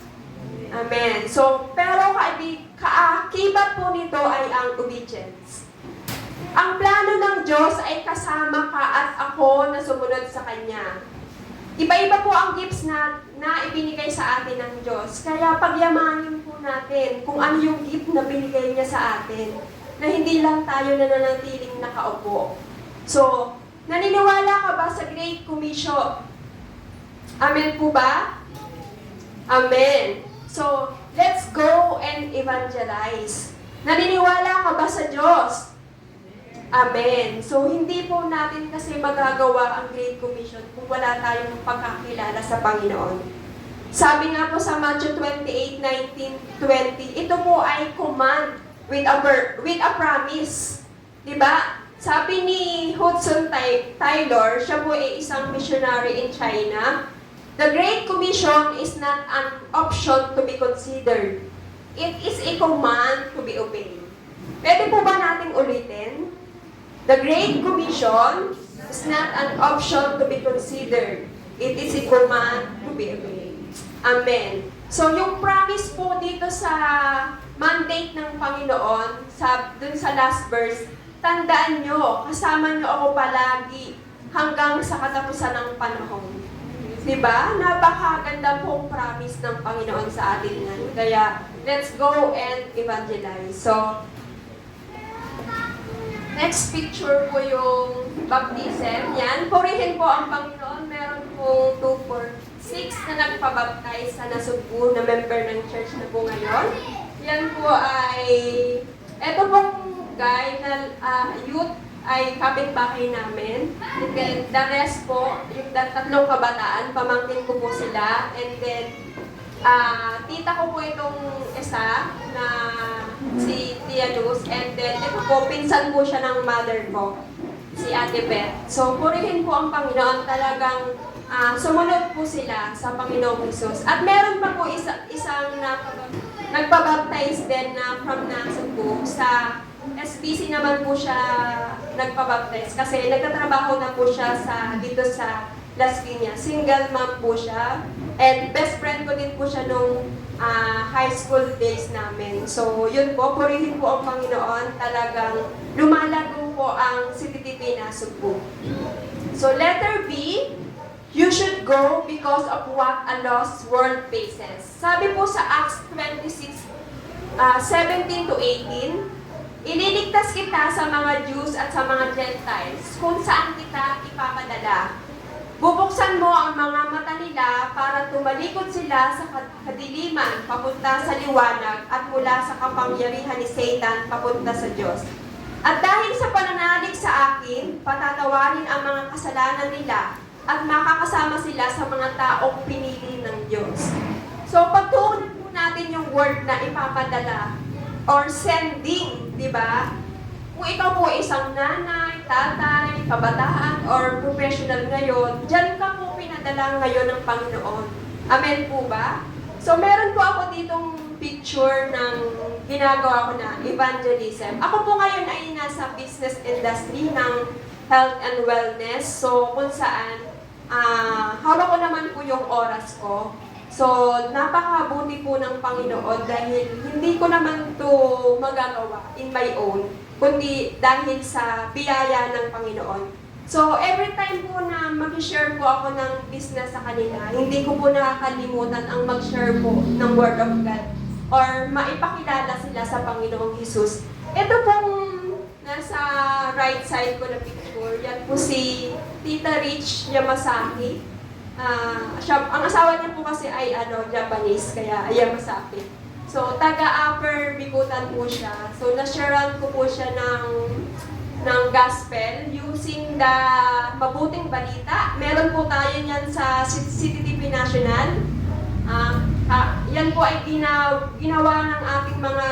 Amen. So, pero kaakibat po nito ay ang obedience. Ang plano ng Diyos ay kasama ka at ako na sumunod sa Kanya. Iba-iba po ang gifts na ibinigay sa atin ng Diyos. Kaya pagyamanin po natin kung ano yung gift na binigay niya sa atin. Na hindi lang tayo nananatiling nakaupo. So, naniniwala ka ba sa Great Commission? Amen po ba? Amen. So, let's go and evangelize. Naniniwala ka ba sa Diyos? Amen. So, hindi po natin kasi magagawa ang Great Commission kung wala tayong pagkakilala sa Panginoon. Sabi nga po sa Matthew 28:19-20, ito po ay command with a promise. Diba? Sabi ni Hudson Taylor, siya po ay isang missionary in China, the Great Commission is not an option to be considered. It is a command to be obeyed. Pwede po ba nating ulitin? The Great Commission is not an option to be considered. It is a command to be obeyed. Amen. So, yung promise po dito sa mandate ng Panginoon, dun sa last verse, tandaan nyo, kasama nyo ako palagi hanggang sa katapusan ng panahon. Diba? Napakaganda pong promise ng Panginoon sa atin yan. Kaya, let's go and evangelize. So, next picture po yung baptism. Yan, purihin po ang Panginoon. Meron pong 2, 4, 6 na nagpabaptize sa Nasugbu na member ng church na po ngayon. Yan po ay, eto pong guy na youth ay kapitbahay namin. And then, the rest po, yung tatlong kabataan, pamangkin ko po sila. And then, tita ko po itong isa na si Tia Luz. And then, ito po, pinsan po siya ng mother ko, si Ate Beth. So, purihin po ang Panginoon. Talagang sumunod po sila sa Panginoong Jesus. At meron pa po isang nagpabaptize din na from Nasugbu. Sa SBC naman po siya nagpabaptize kasi nagtatrabaho na po siya dito sa Las Piñas. Single mom po siya. And best friend ko din po siya nung high school days namin. So, yun po, purihin po ang Panginoon. Talagang lumalago po ang CTTP Nasugbu. So, letter B, you should go because of what a lost world faces. Sabi po sa Acts 26, 17-18, ililigtas kita sa mga Jews at sa mga Gentiles kung saan kita ipapadala. Bubuksan mo ang mga mata nila para tumalikod sila sa kadiliman papunta sa liwanag at mula sa kapangyarihan ni Satan papunta sa Diyos. At dahil sa pananalig sa akin, patatawarin ang mga kasalanan nila at makakasama sila sa mga taong pinili ng Diyos. So, pagtuunan po natin yung word na ipapadala or sending, di ba? Kung ikaw po isang nanay, tatay, kabataan, or professional ngayon, dyan ka po pinadala ngayon ng Panginoon. Amen po ba? So, meron po ako ditong picture ng ginagawa ko na evangelism. Ako po ngayon ay nasa business industry ng health and wellness. So, kung saan, hawak ko naman po yung oras ko. So, napakabuti po ng Panginoon dahil hindi ko naman to magagawa in my own, kundi dahil sa biyaya ng Panginoon. So, every time po na mag-share po ako ng business sa kanila, hindi ko po nakakalimutan ang mag-share po ng Word of God or maipakilala sila sa Panginoong Jesus. Ito pong nasa right side ko na picture, yan po si Tita Rich Yamasaki. Ang asawa niya po kasi ay Japanese, kaya Yamasaki. So, taga-Upper Bikutan po siya. So, nasharean ko po siya ng ng gospel using the mabuting balita. Meron po tayo niyan sa CTTV National. Yan po ay ginawa ng ating mga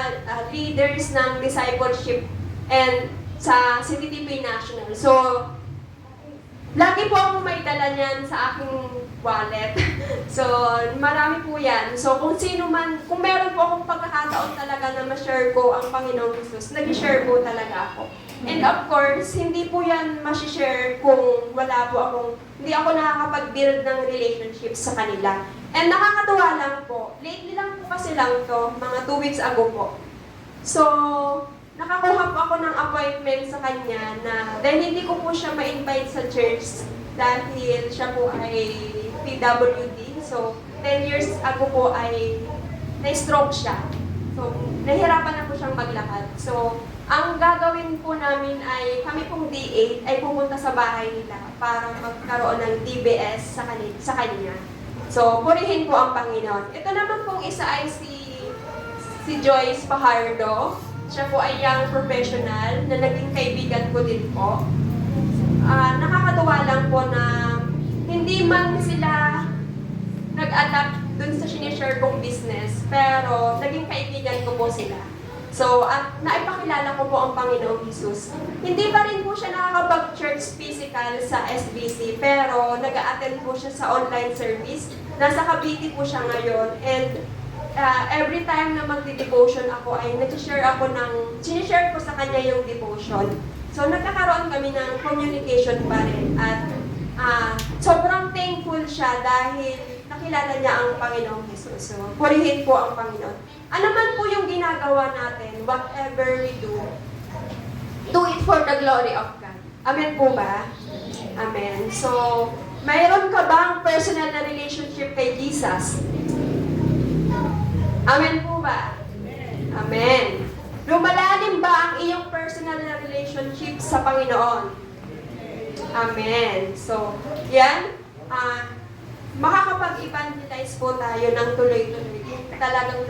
leaders ng discipleship and sa CTTV National. So, lagi po akong may dala niyan sa aking wallet. So, marami po yan. So, kung meron po akong pagkakataon talaga na ma-share ko ang Panginoong Jesus, nag-share po talaga ako. And of course, hindi po yan ma-share kung hindi ako nakakapag-build ng relationships sa kanila. And nakakatuwa lang po, lately lang po kasi lang to, mga 2 weeks ago po. So, nakakuha po ako ng appointment sa kanya dahil hindi ko po siya ma-invite sa church dahil siya po ay PWD. So, 10 years ago po ay na-stroke siya. So, nahirapan na po siyang maglakad. So, ang gagawin po namin ay kami pong D8 ay pumunta sa bahay nila para magkaroon ng DBS sa kanya. So, purihin po ang Panginoon. Ito naman pong isa ay si Joyce Pajardo. Siya po ay young professional na naging kaibigan ko din po. Nakakatuwa lang po na hindi man sila nag-adapt dun sa sinishare kong business, pero naging kaibigan ko po sila. So, naipakilala ko po ang Panginoong Jesus. Hindi pa rin po siya nakakapag-church physical sa SBC, pero nag-a-attend po siya sa online service. Nasa Cavite po siya ngayon, and every time na magdi-devotion ako ay sinishare ko sa kanya yung devotion. So, nagkakaroon kami ng communication pa rin. At sobrang thankful siya dahil nakilala niya ang Panginoong Jesus. So, purihin po ang Panginoon. Ano man po yung ginagawa natin, whatever we do it for the glory of God. Amen po ba? Amen. So, mayroon ka bang personal na relationship kay Jesus? Amen po ba? Amen. Lumalalim ba ang iyong personal na relationship sa Panginoon? Amen. So, yan. Makakapag-evangelize po tayo ng tuloy-tuloy. Talagang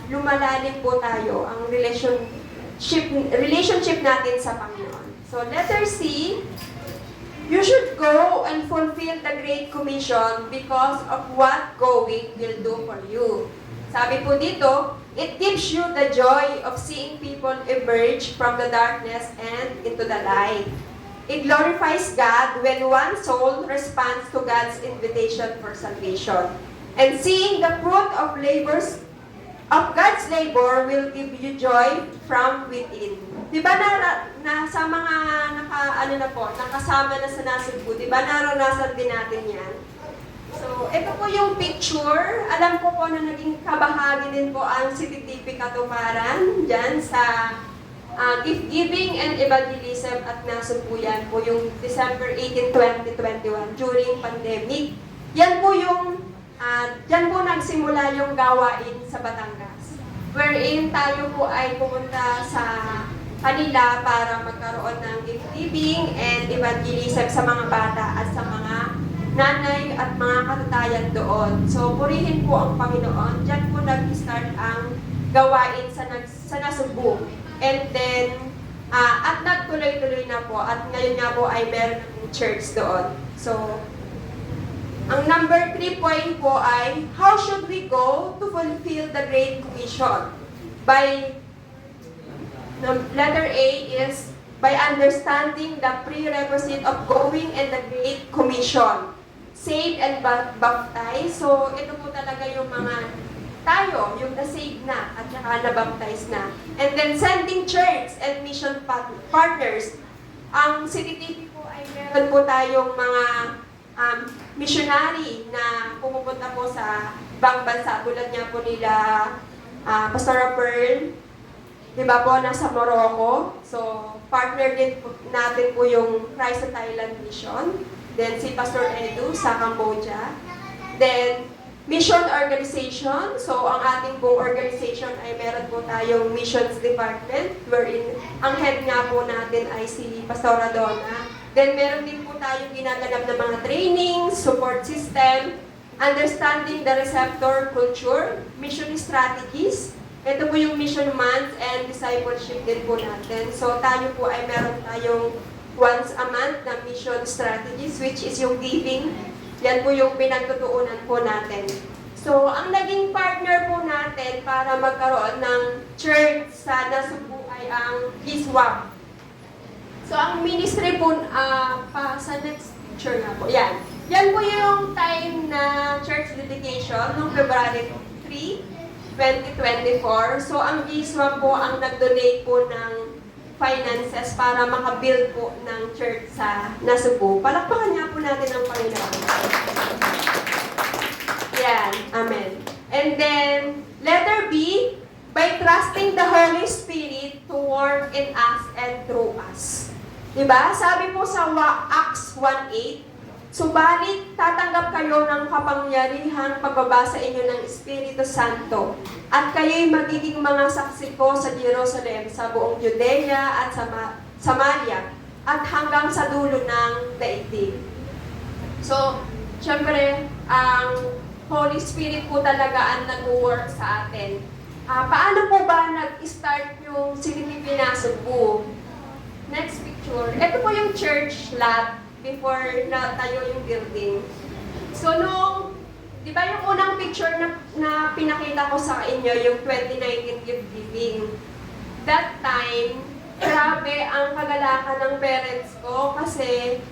lumalalim po tayo ang relationship natin sa Panginoon. So, letter C, you should go and fulfill the Great Commission because of what going will do for you. Sabi po dito, it gives you the joy of seeing people emerge from the darkness and into the light. It glorifies God when one soul responds to God's invitation for salvation. And seeing the fruit of God's labor will give you joy from within. Di ba sa mga nakasama na sa Nasugbu, di ba naranasan din natin yan? So, ito po yung picture. Alam ko po na naging kabahagi din po ang CTTP Katuparan dyan sa gift giving and evangelism at Nasugbu yan po yung December 18, 2021 during pandemic. Yan po yung dyan po nagsimula yung gawain sa Batangas. Wherein tayo po ay pumunta sa kanila para magkaroon ng gift giving and evangelism sa mga bata at sa mga nanay at mga katatayan doon. So, purihin po ang Panginoon. Diyan po nag-start ang gawain sa Nasugbu. And then, at nagtuloy-tuloy na po. At ngayon nga po ay meron ng church doon. So, ang number 3 point po ay, how should we go to fulfill the Great Commission? Letter A is, by understanding the prerequisite of going and the Great Commission. Saved and baptized. So, ito po talaga yung mga tayo, yung na-save na at saka na-baptize na. And then, sending church and mission partners. Ang CTTP po ay meron po tayong mga missionary na pumupunta po sa ibang bansa. Tulad niya po nila Pastor Pearl, di ba po, nasa Morocco. So, partner din po natin po yung Christ sa Thailand Mission. Then, si Pastor Edu sa Cambodia. Then, mission organization. So, ang ating pong organization ay meron po tayong missions department wherein ang head nga po natin ay si Pastora Donna. Then, meron din po tayong ginaganap na mga training, support system, understanding the receptor culture, mission strategies, ito po yung mission month and discipleship din po natin. So tayo po ay meron tayong once a month na mission strategies, which is yung giving. Yan po yung pinagtutuunan po natin. So, ang naging partner po natin para magkaroon ng church sa Nasugbu ay ang GISWAP. So, ang ministry po, sa next picture na po, yan. Yan po yung time na church dedication noong February 3, 2024. So, ang GISWAP po ang nag-donate po ng finances para makabuild po ng church sa Nasugbu. Palakpakan nga po natin ang Panginoon. Yan. Amen. And then, letter B, by trusting the Holy Spirit to work in us and through us. Diba? Sabi po sa Acts 1:8, subalit tatanggap kayo ng kapangyarihang pagbaba sa inyo ng Espiritu Santo at kayo'y magiging mga saksi ko sa Jerusalem, sa buong Judea at Samaria at hanggang sa dulo ng daigdig. So, syempre, ang Holy Spirit po talaga ang nag-work sa atin. Paano po ba nag-start yung CTTP Nasugbu? Next picture. Ito po yung church lot before na tayo yung building. So, di ba yung unang picture na pinakita ko sa inyo, yung 2019 gift giving. That time, grabe ang kagalakan ng parents ko kasi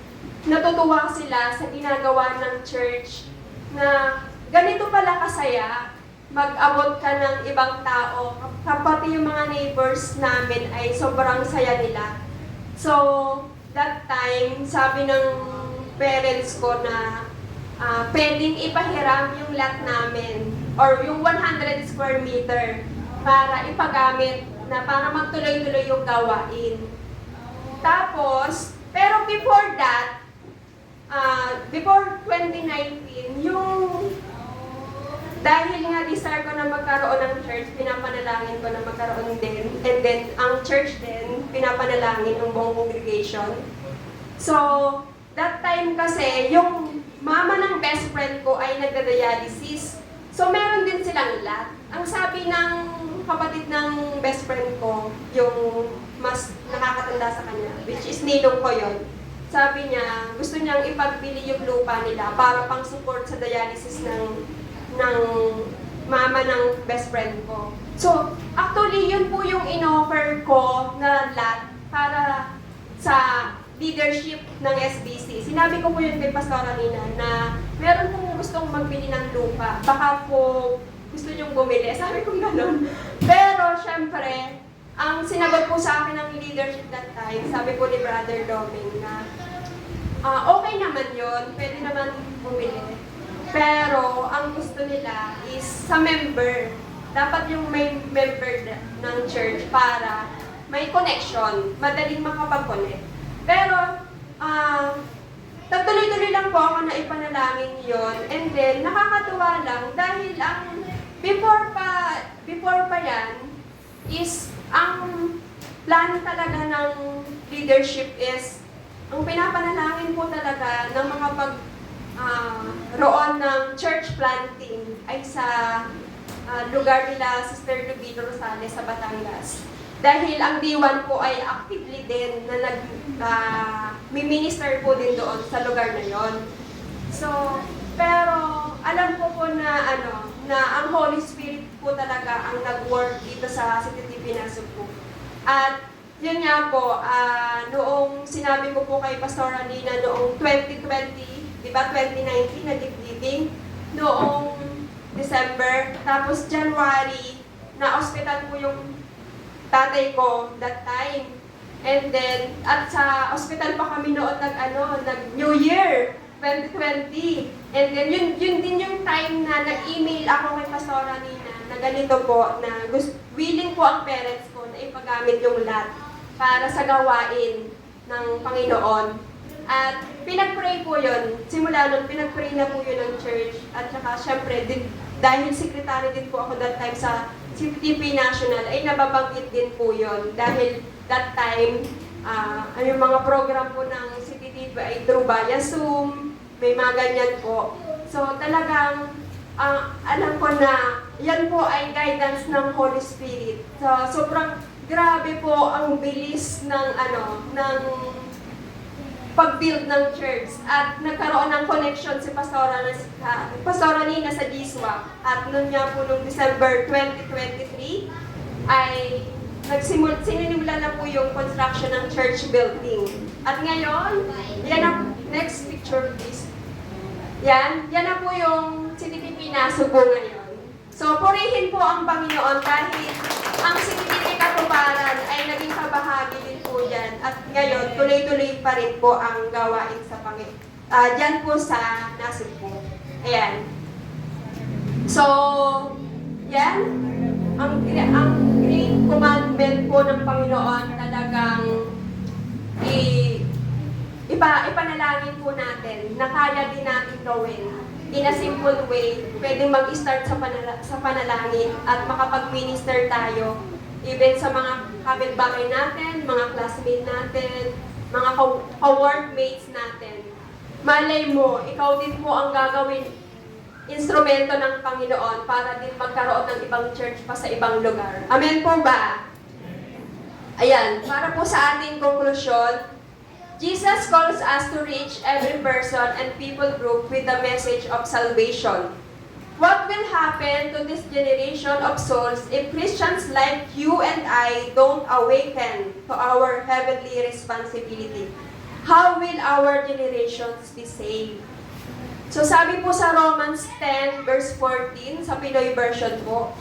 natutuwa sila sa ginagawa ng church na ganito pala kasaya, mag-abot ka ng ibang tao, kapati yung mga neighbors namin ay sobrang saya nila. So, that time, sabi ng parents ko na pwedeng ipahiram yung lot namin or yung 100 square meter para ipagamit na para magtuloy-tuloy yung gawain. Tapos, pero before that, before 2019, yung dahil nga desire ko na magkaroon ng church, pinapanalangin ko na magkaroon din. And then, ang church din, pinapanalangin ng buong congregation. So, that time kasi, yung mama ng best friend ko ay nagda-dialysis. So, meron din silang lot. Ang sabi ng kapatid ng best friend ko, yung mas nakakatanda sa kanya, which is ninong ko yun. Sabi niya, gusto niyang ipagbili yung lupa nila para pang support sa dialysis ng mama ng best friend ko. So, actually, yun po yung in-offer ko na lot para sa leadership ng SBC. Sinabi ko po yun kay Pastora Nina na meron pong gustong magbili ng lupa. Baka po gusto niyong bumili. Sabi ko gano'n. Pero, syempre, ang sinagot po sa akin ng leadership that time, sabi po ni Brother Doming na okay naman yun, pwede naman bumili. Pero, ang gusto nila is sa member. Dapat yung may member ng church para may connection, madaling makapag-connect. Pero, tuloy-tuloy lang po ako na ipanalangin yon. And then, nakakatuwa lang dahil ang before pa yan is ang plan talaga ng leadership is ang pinapanalangin po talaga ng mga roon ng church planting ay sa lugar nila Sister Lubino Rosales sa Batangas. Dahil ang D1 po ay actively din na nag-minister po din doon sa lugar na yon. So, pero alam ko po na na ang Holy Spirit po talaga ang nag-work dito sa CTTP Nasugbu. At yun nga po, noong sinabi ko po kay Pastora Nina noong 2020, di ba 2019 na gift-giving, noong December, tapos January, na-hospital po yung tatay ko that time. And then, at sa hospital pa kami noon nag-New Year, 2020. And then, yun din yung time na nag-email ako kay Pastora Nina na ganito po, na willing po ang parents ko na ipagamit yung lot para sa gawain ng Panginoon. At pinag-pray po yun. Simula nun, pinag-pray na po yun ng church. At saka, syempre, dahil secretary din po ako that time sa CTTP National, ay nababanggit din po yun. Dahil that time, yung mga program po ng CTTP ay through via Zoom, may mga ganyan po. So talagang alam ko na yan po ay guidance ng Holy Spirit. So, sobrang grabe po ang bilis ng pag-build ng church. At nagkaroon ng connection si Pastora Nina sa GSWAP. At noon nga po noong December 2023 ay sinimula na po yung construction ng church building. At ngayon, yan ang next picture please. Yan na po yung CTTP na Subo ngayon. So, purihin po ang Panginoon dahil ang CTTP Katuparan ay naging kabahagi din po yan. At ngayon, tuloy-tuloy pa rin po ang gawain sa Panginoon. Diyan po sa Nasugbo. Ayan. So, yan. Ang great commandment po ng Panginoon talagang ipanalangin po natin na kaya din natin gawin. In a simple way, pwedeng mag-start sa panalangin at makapag-minister tayo even sa mga kapitbahay natin, mga classmates natin, mga ka-workmates natin. Malay mo, ikaw din po ang gagawin instrumento ng Panginoon para din magkaroon ng ibang church pa sa ibang lugar. Amen po ba? Ayan, para po sa ating konklusyon, Jesus calls us to reach every person and people group with the message of salvation. What will happen to this generation of souls if Christians like you and I don't awaken to our heavenly responsibility? How will our generations be saved? So sabi po sa Romans 10 verse 14 sa Pinoy version po,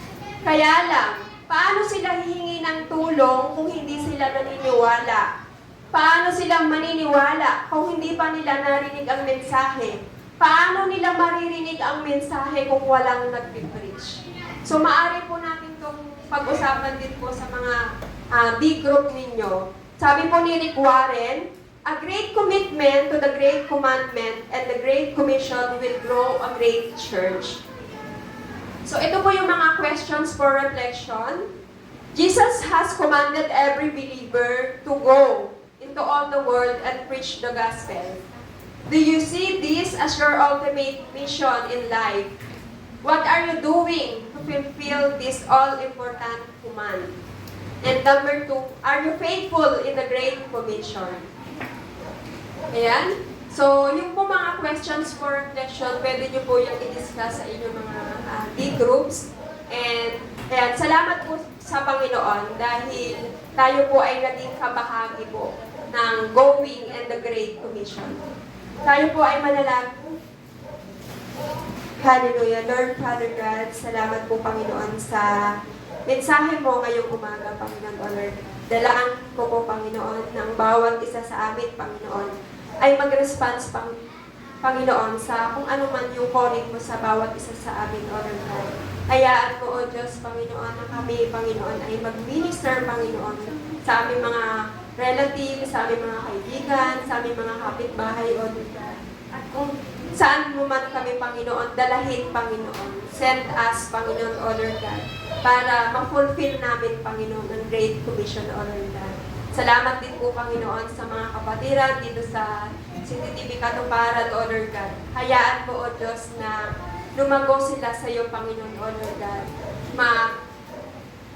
kaya lang, paano sila hihingi ng tulong kung hindi sila naniniwala? Paano silang maniniwala kung hindi pa nila narinig ang mensahe? Paano nila maririnig ang mensahe kung walang nagpipreach? So maaari po natin itong pag-usapan din po sa mga D-group ninyo. Sabi po ni Rick Warren, a great commitment to the great commandment and the great commission will grow a great church. So ito po yung mga questions for reflection. Jesus has commanded every believer to go into all the world and preach the gospel. Do you see this as your ultimate mission in life? What are you doing to fulfill this all-important command? And number 2, are you faithful in the Great Commission? Ayan. So, yung po mga questions for reflection, pwede nyo po yung i-discuss sa inyong mga D-groups. And ayan, salamat po sa Panginoon dahil tayo po ay naging kabahagi po ng going and the Great Commission. Tayo po ay manalangin. Hallelujah. Lord, Father God, salamat po Panginoon sa mensahe mo ngayong umaga, Panginoon Lord. Dalaan ko po Panginoon ng bawat isa sa amin, Panginoon, ay mag-response, Panginoon, sa kung ano man yung calling mo sa bawat isa sa amin, O Lord God. Hayaan mo, O Diyos, Panginoon, na kami, Panginoon, ay mag-minister, Panginoon, sa aming mga relatives, sa aming mga kaibigan, sa aming mga kapitbahay, O Lord God. At kung saan mo man kami, Panginoon, dalahin, Panginoon. Send us, Panginoon, O Lord God, para ma-fulfill namin, Panginoon, ang Great Commission, O Lord God. Salamat din po, Panginoon, sa mga kapatiran dito sa CTTV Katuparan, O Lord God. Hayaan po, O Diyos, na lumago sila sa iyo, Panginoon, O Lord God.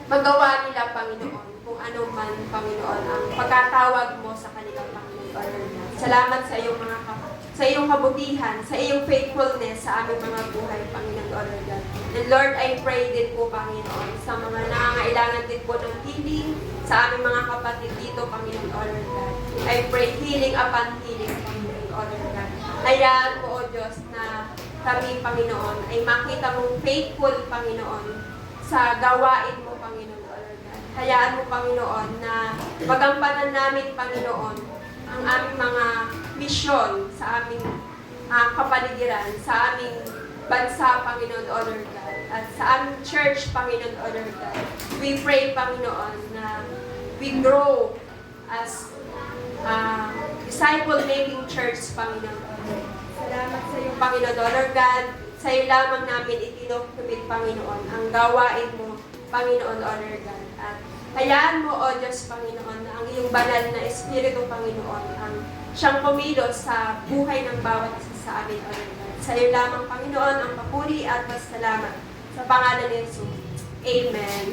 Magawa nila, Panginoon, kung ano man, Panginoon, ang pagkatawag mo sa kanilang Panginoon, O Lord God. Salamat sa iyong sa iyong kabutihan, sa iyong faithfulness sa aming mga buhay, Panginoon, O Lord God. And Lord, I pray din po, Panginoon, sa mga nangangailangan din po ng healing sa aming mga kapatid dito, Panginoon, O Lord God. I pray healing upon healing, Panginoon, O Lord God. Hayaan po, O Diyos, na kami, Panginoon, ay makita mong faithful, Panginoon, sa gawain mo, Panginoon, O Lord God. Hayaan mo, Panginoon, na magampanan namin, Panginoon, ang aming mga misyon sa aming kapaligiran, sa aming bansa, Panginoon, O Lord God, at sa aming church, Panginoon, O Lord God. We pray, Panginoon, na we grow as disciple-making church, Panginoon. Salamat sa iyo, Panginoon, O Lord God. Sa iyo lamang namin itinutumig, Panginoon, ang gawain mo, Panginoon, O Lord God. At hayaan mo, O Diyos, Panginoon, na ang iyong banal na Espiritu, Panginoon, ang siyang kumilos sa buhay ng bawat isa sa amin, O Lord God. Sa iyo lamang, Panginoon, ang papuri at pasalamat. Sa pangalan ni Jesus. Amen.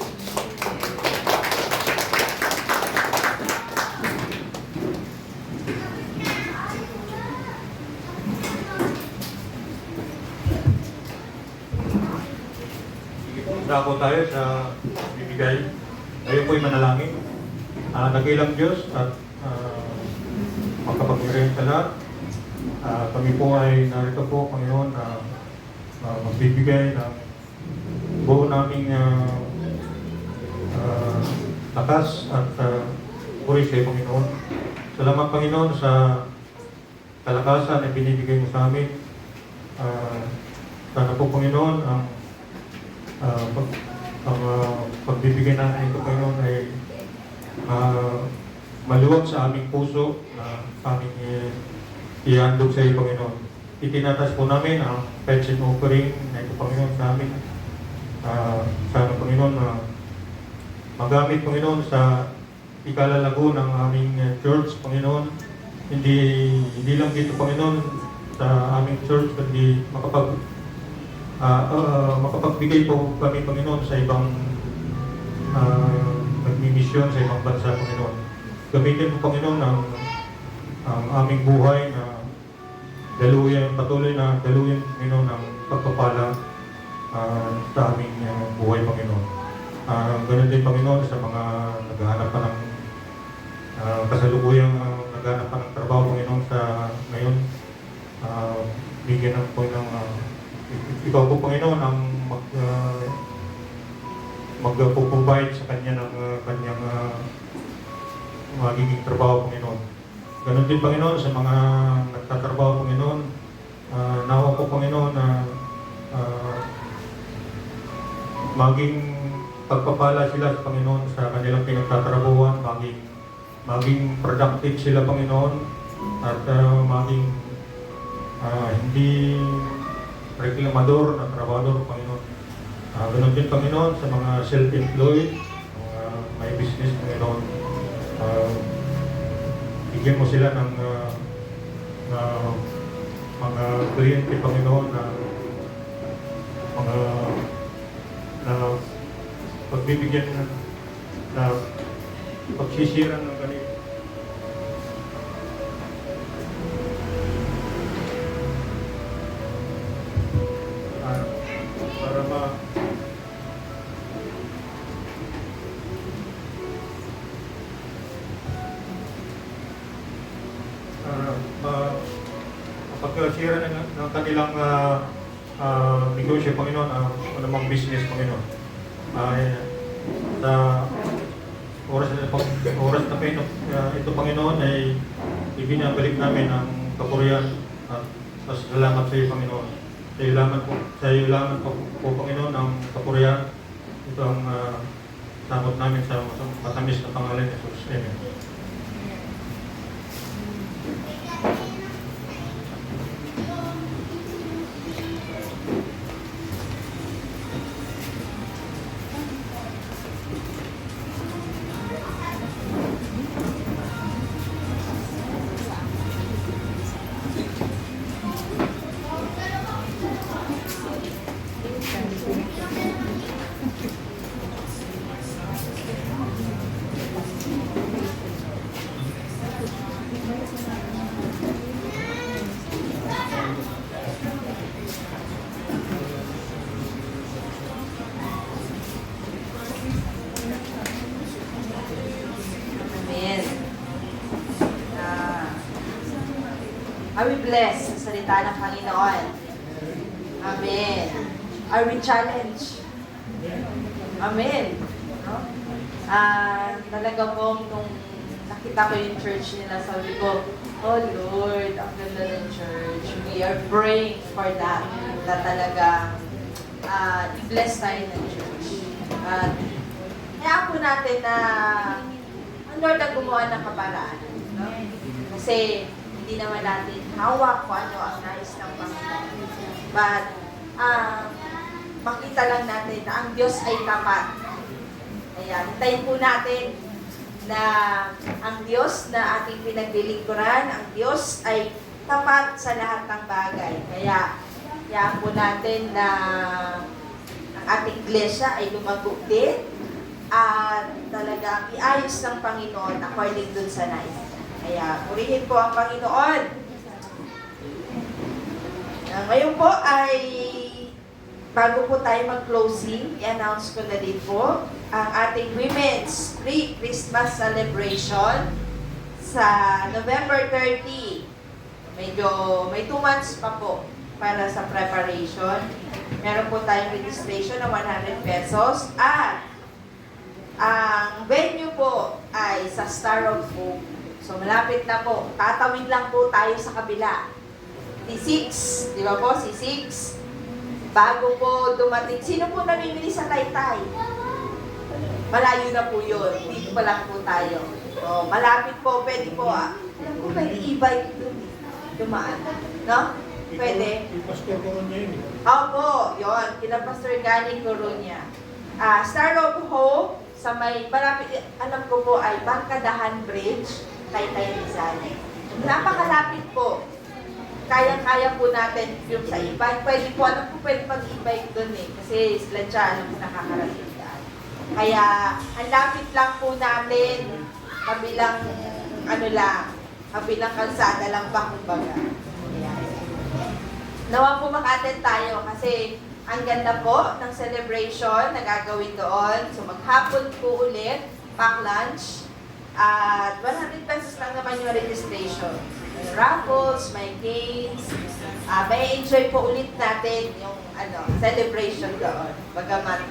Dako tayo sa bibigay. Tayo po'y manalangin. Nagilang Diyos at magkapagbigay sa lahat. Kami po ay narito po, Panginoon, na magbibigay ng buo naming lakas at puri sa Panginoon. Salamat, Panginoon, sa kalakasan na binibigay mo sa amin. Sana po, Panginoon, ang pagbibigay natin ito, Panginoon, ay maluwag sa aming puso na aming ihandog sa iyo, Panginoon. Itinatas po namin ang pension offering na ito, Panginoon, sa amin. Sana, Panginoon, magamit, Panginoon, sa ikalalago ng aming church, Panginoon. Hindi lang dito, Panginoon, sa aming church, kundi makapagbigay po kami, Panginoon, sa ibang nagmimisyon sa ibang bansa, Panginoon. Gamitin po, Panginoon, ang aming buhay na patuloy na daluyan, Panginoon, ng pagpapala sa aming buhay, Panginoon. Ganun din, Panginoon, sa mga naghahanap pa ng kasalukuyang naghahanap pa ng trabaho, Panginoon, sa ngayon. Bigyan ng po ng ikaw po, Panginoon, ang mag-provide sa kanya ng kanyang magiging trabaho, Panginoon. Ganon din, Panginoon, sa mga nagtatrabaho, Panginoon. Nawa po, Panginoon, na maging pagpapala sila sa Panginoon sa kanilang pinagtatrabuhan, maging productive sila, Panginoon, at maging hindi reklamador na trabador, Panginoon. Ganon din, Panginoon, sa mga self-employed, mga may business, Panginoon. Bigyan mo sila ng mga kliyente, Panginoon, na pagbibigyan na pagsisiran ng ganito. Para mapagkasira ng kanilang negosyo, Panginoon, anumang business, Panginoon. Sa oras na ito, Panginoon, ay ibinabalik namin ang kapurihan at salamat sa iyo, Panginoon. Sa iyo lamang po, Panginoon, ang kapurihan. Ito ang samot namin sa matamis na pangalan ni Jesus. Amen. Amen. Are we blessed sa salita ng Panginoon? Amen. Are we challenged? Amen. No? Talaga pong nung nakita ko yung church nila, sabi ko, oh Lord, ang ganda ng church. We are praying for that. Na talaga i-bless tayo ng church. Kaya po natin na ang Lord ang gumawa ng kaparaan. No? Kasi hindi naman natin hawak kung ano ang nais ng Panginoon. But makita lang natin na ang Diyos ay tapat. Ayan, hintayin po natin na ang Diyos na ating pinaglilingkuran, ang Diyos ay tapat sa lahat ng bagay. Kaya Hayaan po natin na ang ating iglesia ay lumago din at talagang iayos ng Panginoon according dun sa nais. Kaya purihin po ang Panginoon. Ngayon po ay bago po tayo mag-closing, i-announce ko na din po ang ating Women's Pre-Christmas Celebration sa November 30. Medyo may 2 months pa po para sa preparation. Meron po tayong registration na 100 pesos at ang venue po ay sa Star of Hope. So malapit na po. Tatawid lang po tayo sa kabila. C6, di ba po? C6. Bago po dumating. Sino po namimili sa Taytay? Malayo na po yun. Dito pa lang po tayo. So malapit po. Pwede po alam ko pwede e-bike dun. Dumaan. No? Pwede. Pastor Coruña yun. Opo, yun. Kina Pastor Gani Coruña. Star of Hope, sa may, malapit, alam ko po ay Barkadahan Bridge, Taytay Rizal. Napakalapit po. Kaya-kaya po natin yung sa e-bike. Pwede po, alam ko pwede mag-e-bike doon eh. Kasi sila siya, alam ko nakakarating daan. Kaya, ang lapit lang po natin, kabilang, kabilang kalsada lang ba, kumbaga. Nawa po maka-attend tayo kasi ang ganda po ng celebration na gagawin doon. So maghapon po ulit, pack lunch, at 100 pesos lang naman yung registration. May raffles, may games, may enjoy po ulit natin yung celebration doon. Bagamat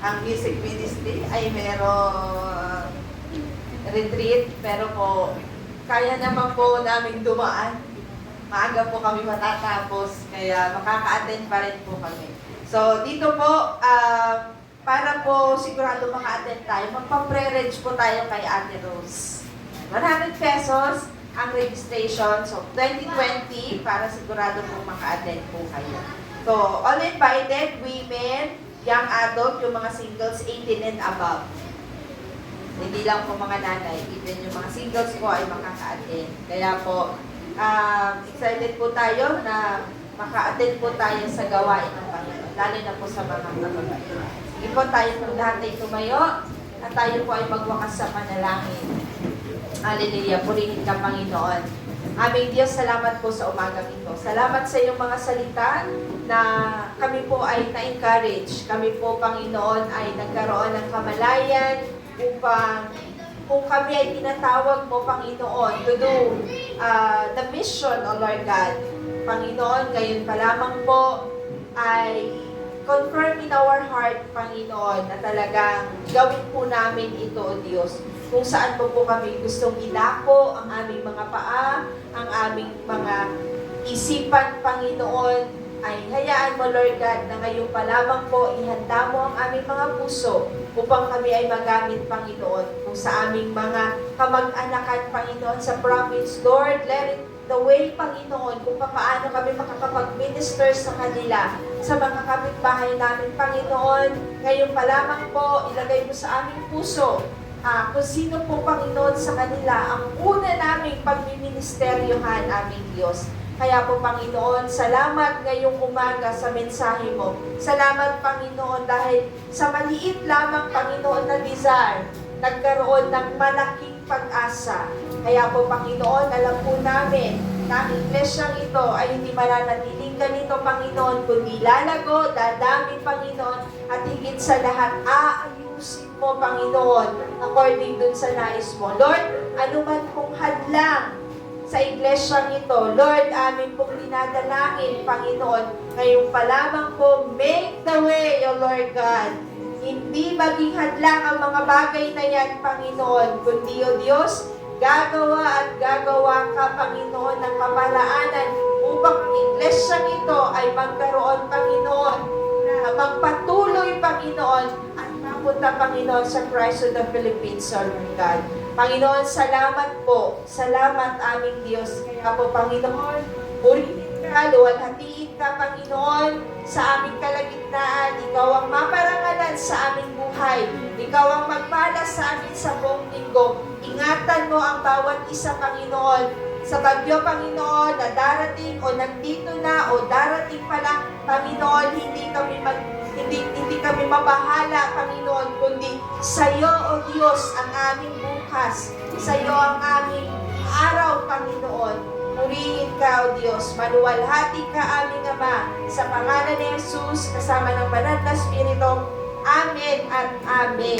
ang music ministry ay merong retreat, pero po kaya naman po namin dumaan. Maaga po kami matatapos, kaya makaka-attend pa rin po kami. So, dito po, para po sigurado maka-attend tayo, magpa-pre-reg po tayo kay Ate Rose. 100 pesos ang registration, so 2020 para sigurado po maka-attend po kayo. So, all invited, women, young adult, yung mga singles 18 and above. Hindi lang po mga nanay, even yung mga singles po ay makaka-attend. Kaya po, excited po tayo na maka-attend po tayo sa gawain ng Panginoon, lalo na po sa mga kababaihan. Sige po tayo ng lahat ay tumayo at tayo po ay magwakas sa panalangin. Hallelujah, purihin ka Panginoon. Aming Diyos, salamat po sa umagang ito. Salamat sa iyong mga salita na kami po ay na-encourage. Kami po, Panginoon, ay nagkaroon ng kamalayan upang kung kami ay tinatawag mo, Panginoon, to do the mission, O Lord God. Panginoon, ngayon pa lamang po ay confirm in our heart, Panginoon, na talagang gawin po namin ito, O Diyos. Kung saan po kami gustong ilako ang aming mga paa, ang aming mga isipan, Panginoon, ay hayaan mo, Lord God, na ngayon pa lamang po ihanda mo ang aming mga puso upang kami ay magamit, Panginoon, kung sa aming mga kamag-anakan, Panginoon, sa province. Lord, let it the way, Panginoon, kung paano kami makakapag-minister sa kanila, sa mga kapitbahay namin, Panginoon. Ngayon pa lamang po, ilagay mo sa aming puso kung sino po, Panginoon, sa kanila ang una naming pagmiministeryohan, aming Diyos. Kaya po, Panginoon, salamat ngayong umaga sa mensahe mo. Salamat, Panginoon, dahil sa maliit lamang, Panginoon, na desire, nagkaroon ng malaking pag-asa. Kaya po, Panginoon, alam po namin na ang iglesyang ito ay hindi mananatiling ganito, Panginoon, kundi lalago, dadami, Panginoon, at higit sa lahat, aayusin mo, Panginoon, according dun sa nais mo. Lord, anuman pong hadlang sa iglesyang ito, Lord, amin pong dinadalangin, Panginoon, ngayon pa lamang po, make the way, O Lord God. Hindi maging hadlang ang mga bagay na yan, Panginoon, kundi, O Diyos, gagawa at gagawa ka, Panginoon, ng kaparaanan upang ang iglesyang ito ay magkaroon, Panginoon, na magpatuloy, Panginoon, at mapunta, Panginoon, sa Christ of the Philippines, O Lord God. Panginoon, salamat po. Salamat aming Diyos. Kaya po, Panginoon, purihin ka, luwalhatiin ka, Panginoon, sa aming kalagitnaan. Ikaw ang maparangalan sa aming buhay. Ikaw ang magpala sa amin sa buong linggo. Ingatan mo ang bawat isa, Panginoon, sa bagyo, Panginoon, na darating o nandito na o darating pa lang, Panginoon, hindi kami mabahala, Panginoon, kundi sa iyo, O Diyos, ang aming bukas. Sa iyo ang aming araw, Panginoon. Purihin ka, O Diyos. Maluwalhati ka, aming Ama. Sa pangalan ni Jesus, kasama ng Banal na Espiritu. Amen at Amen.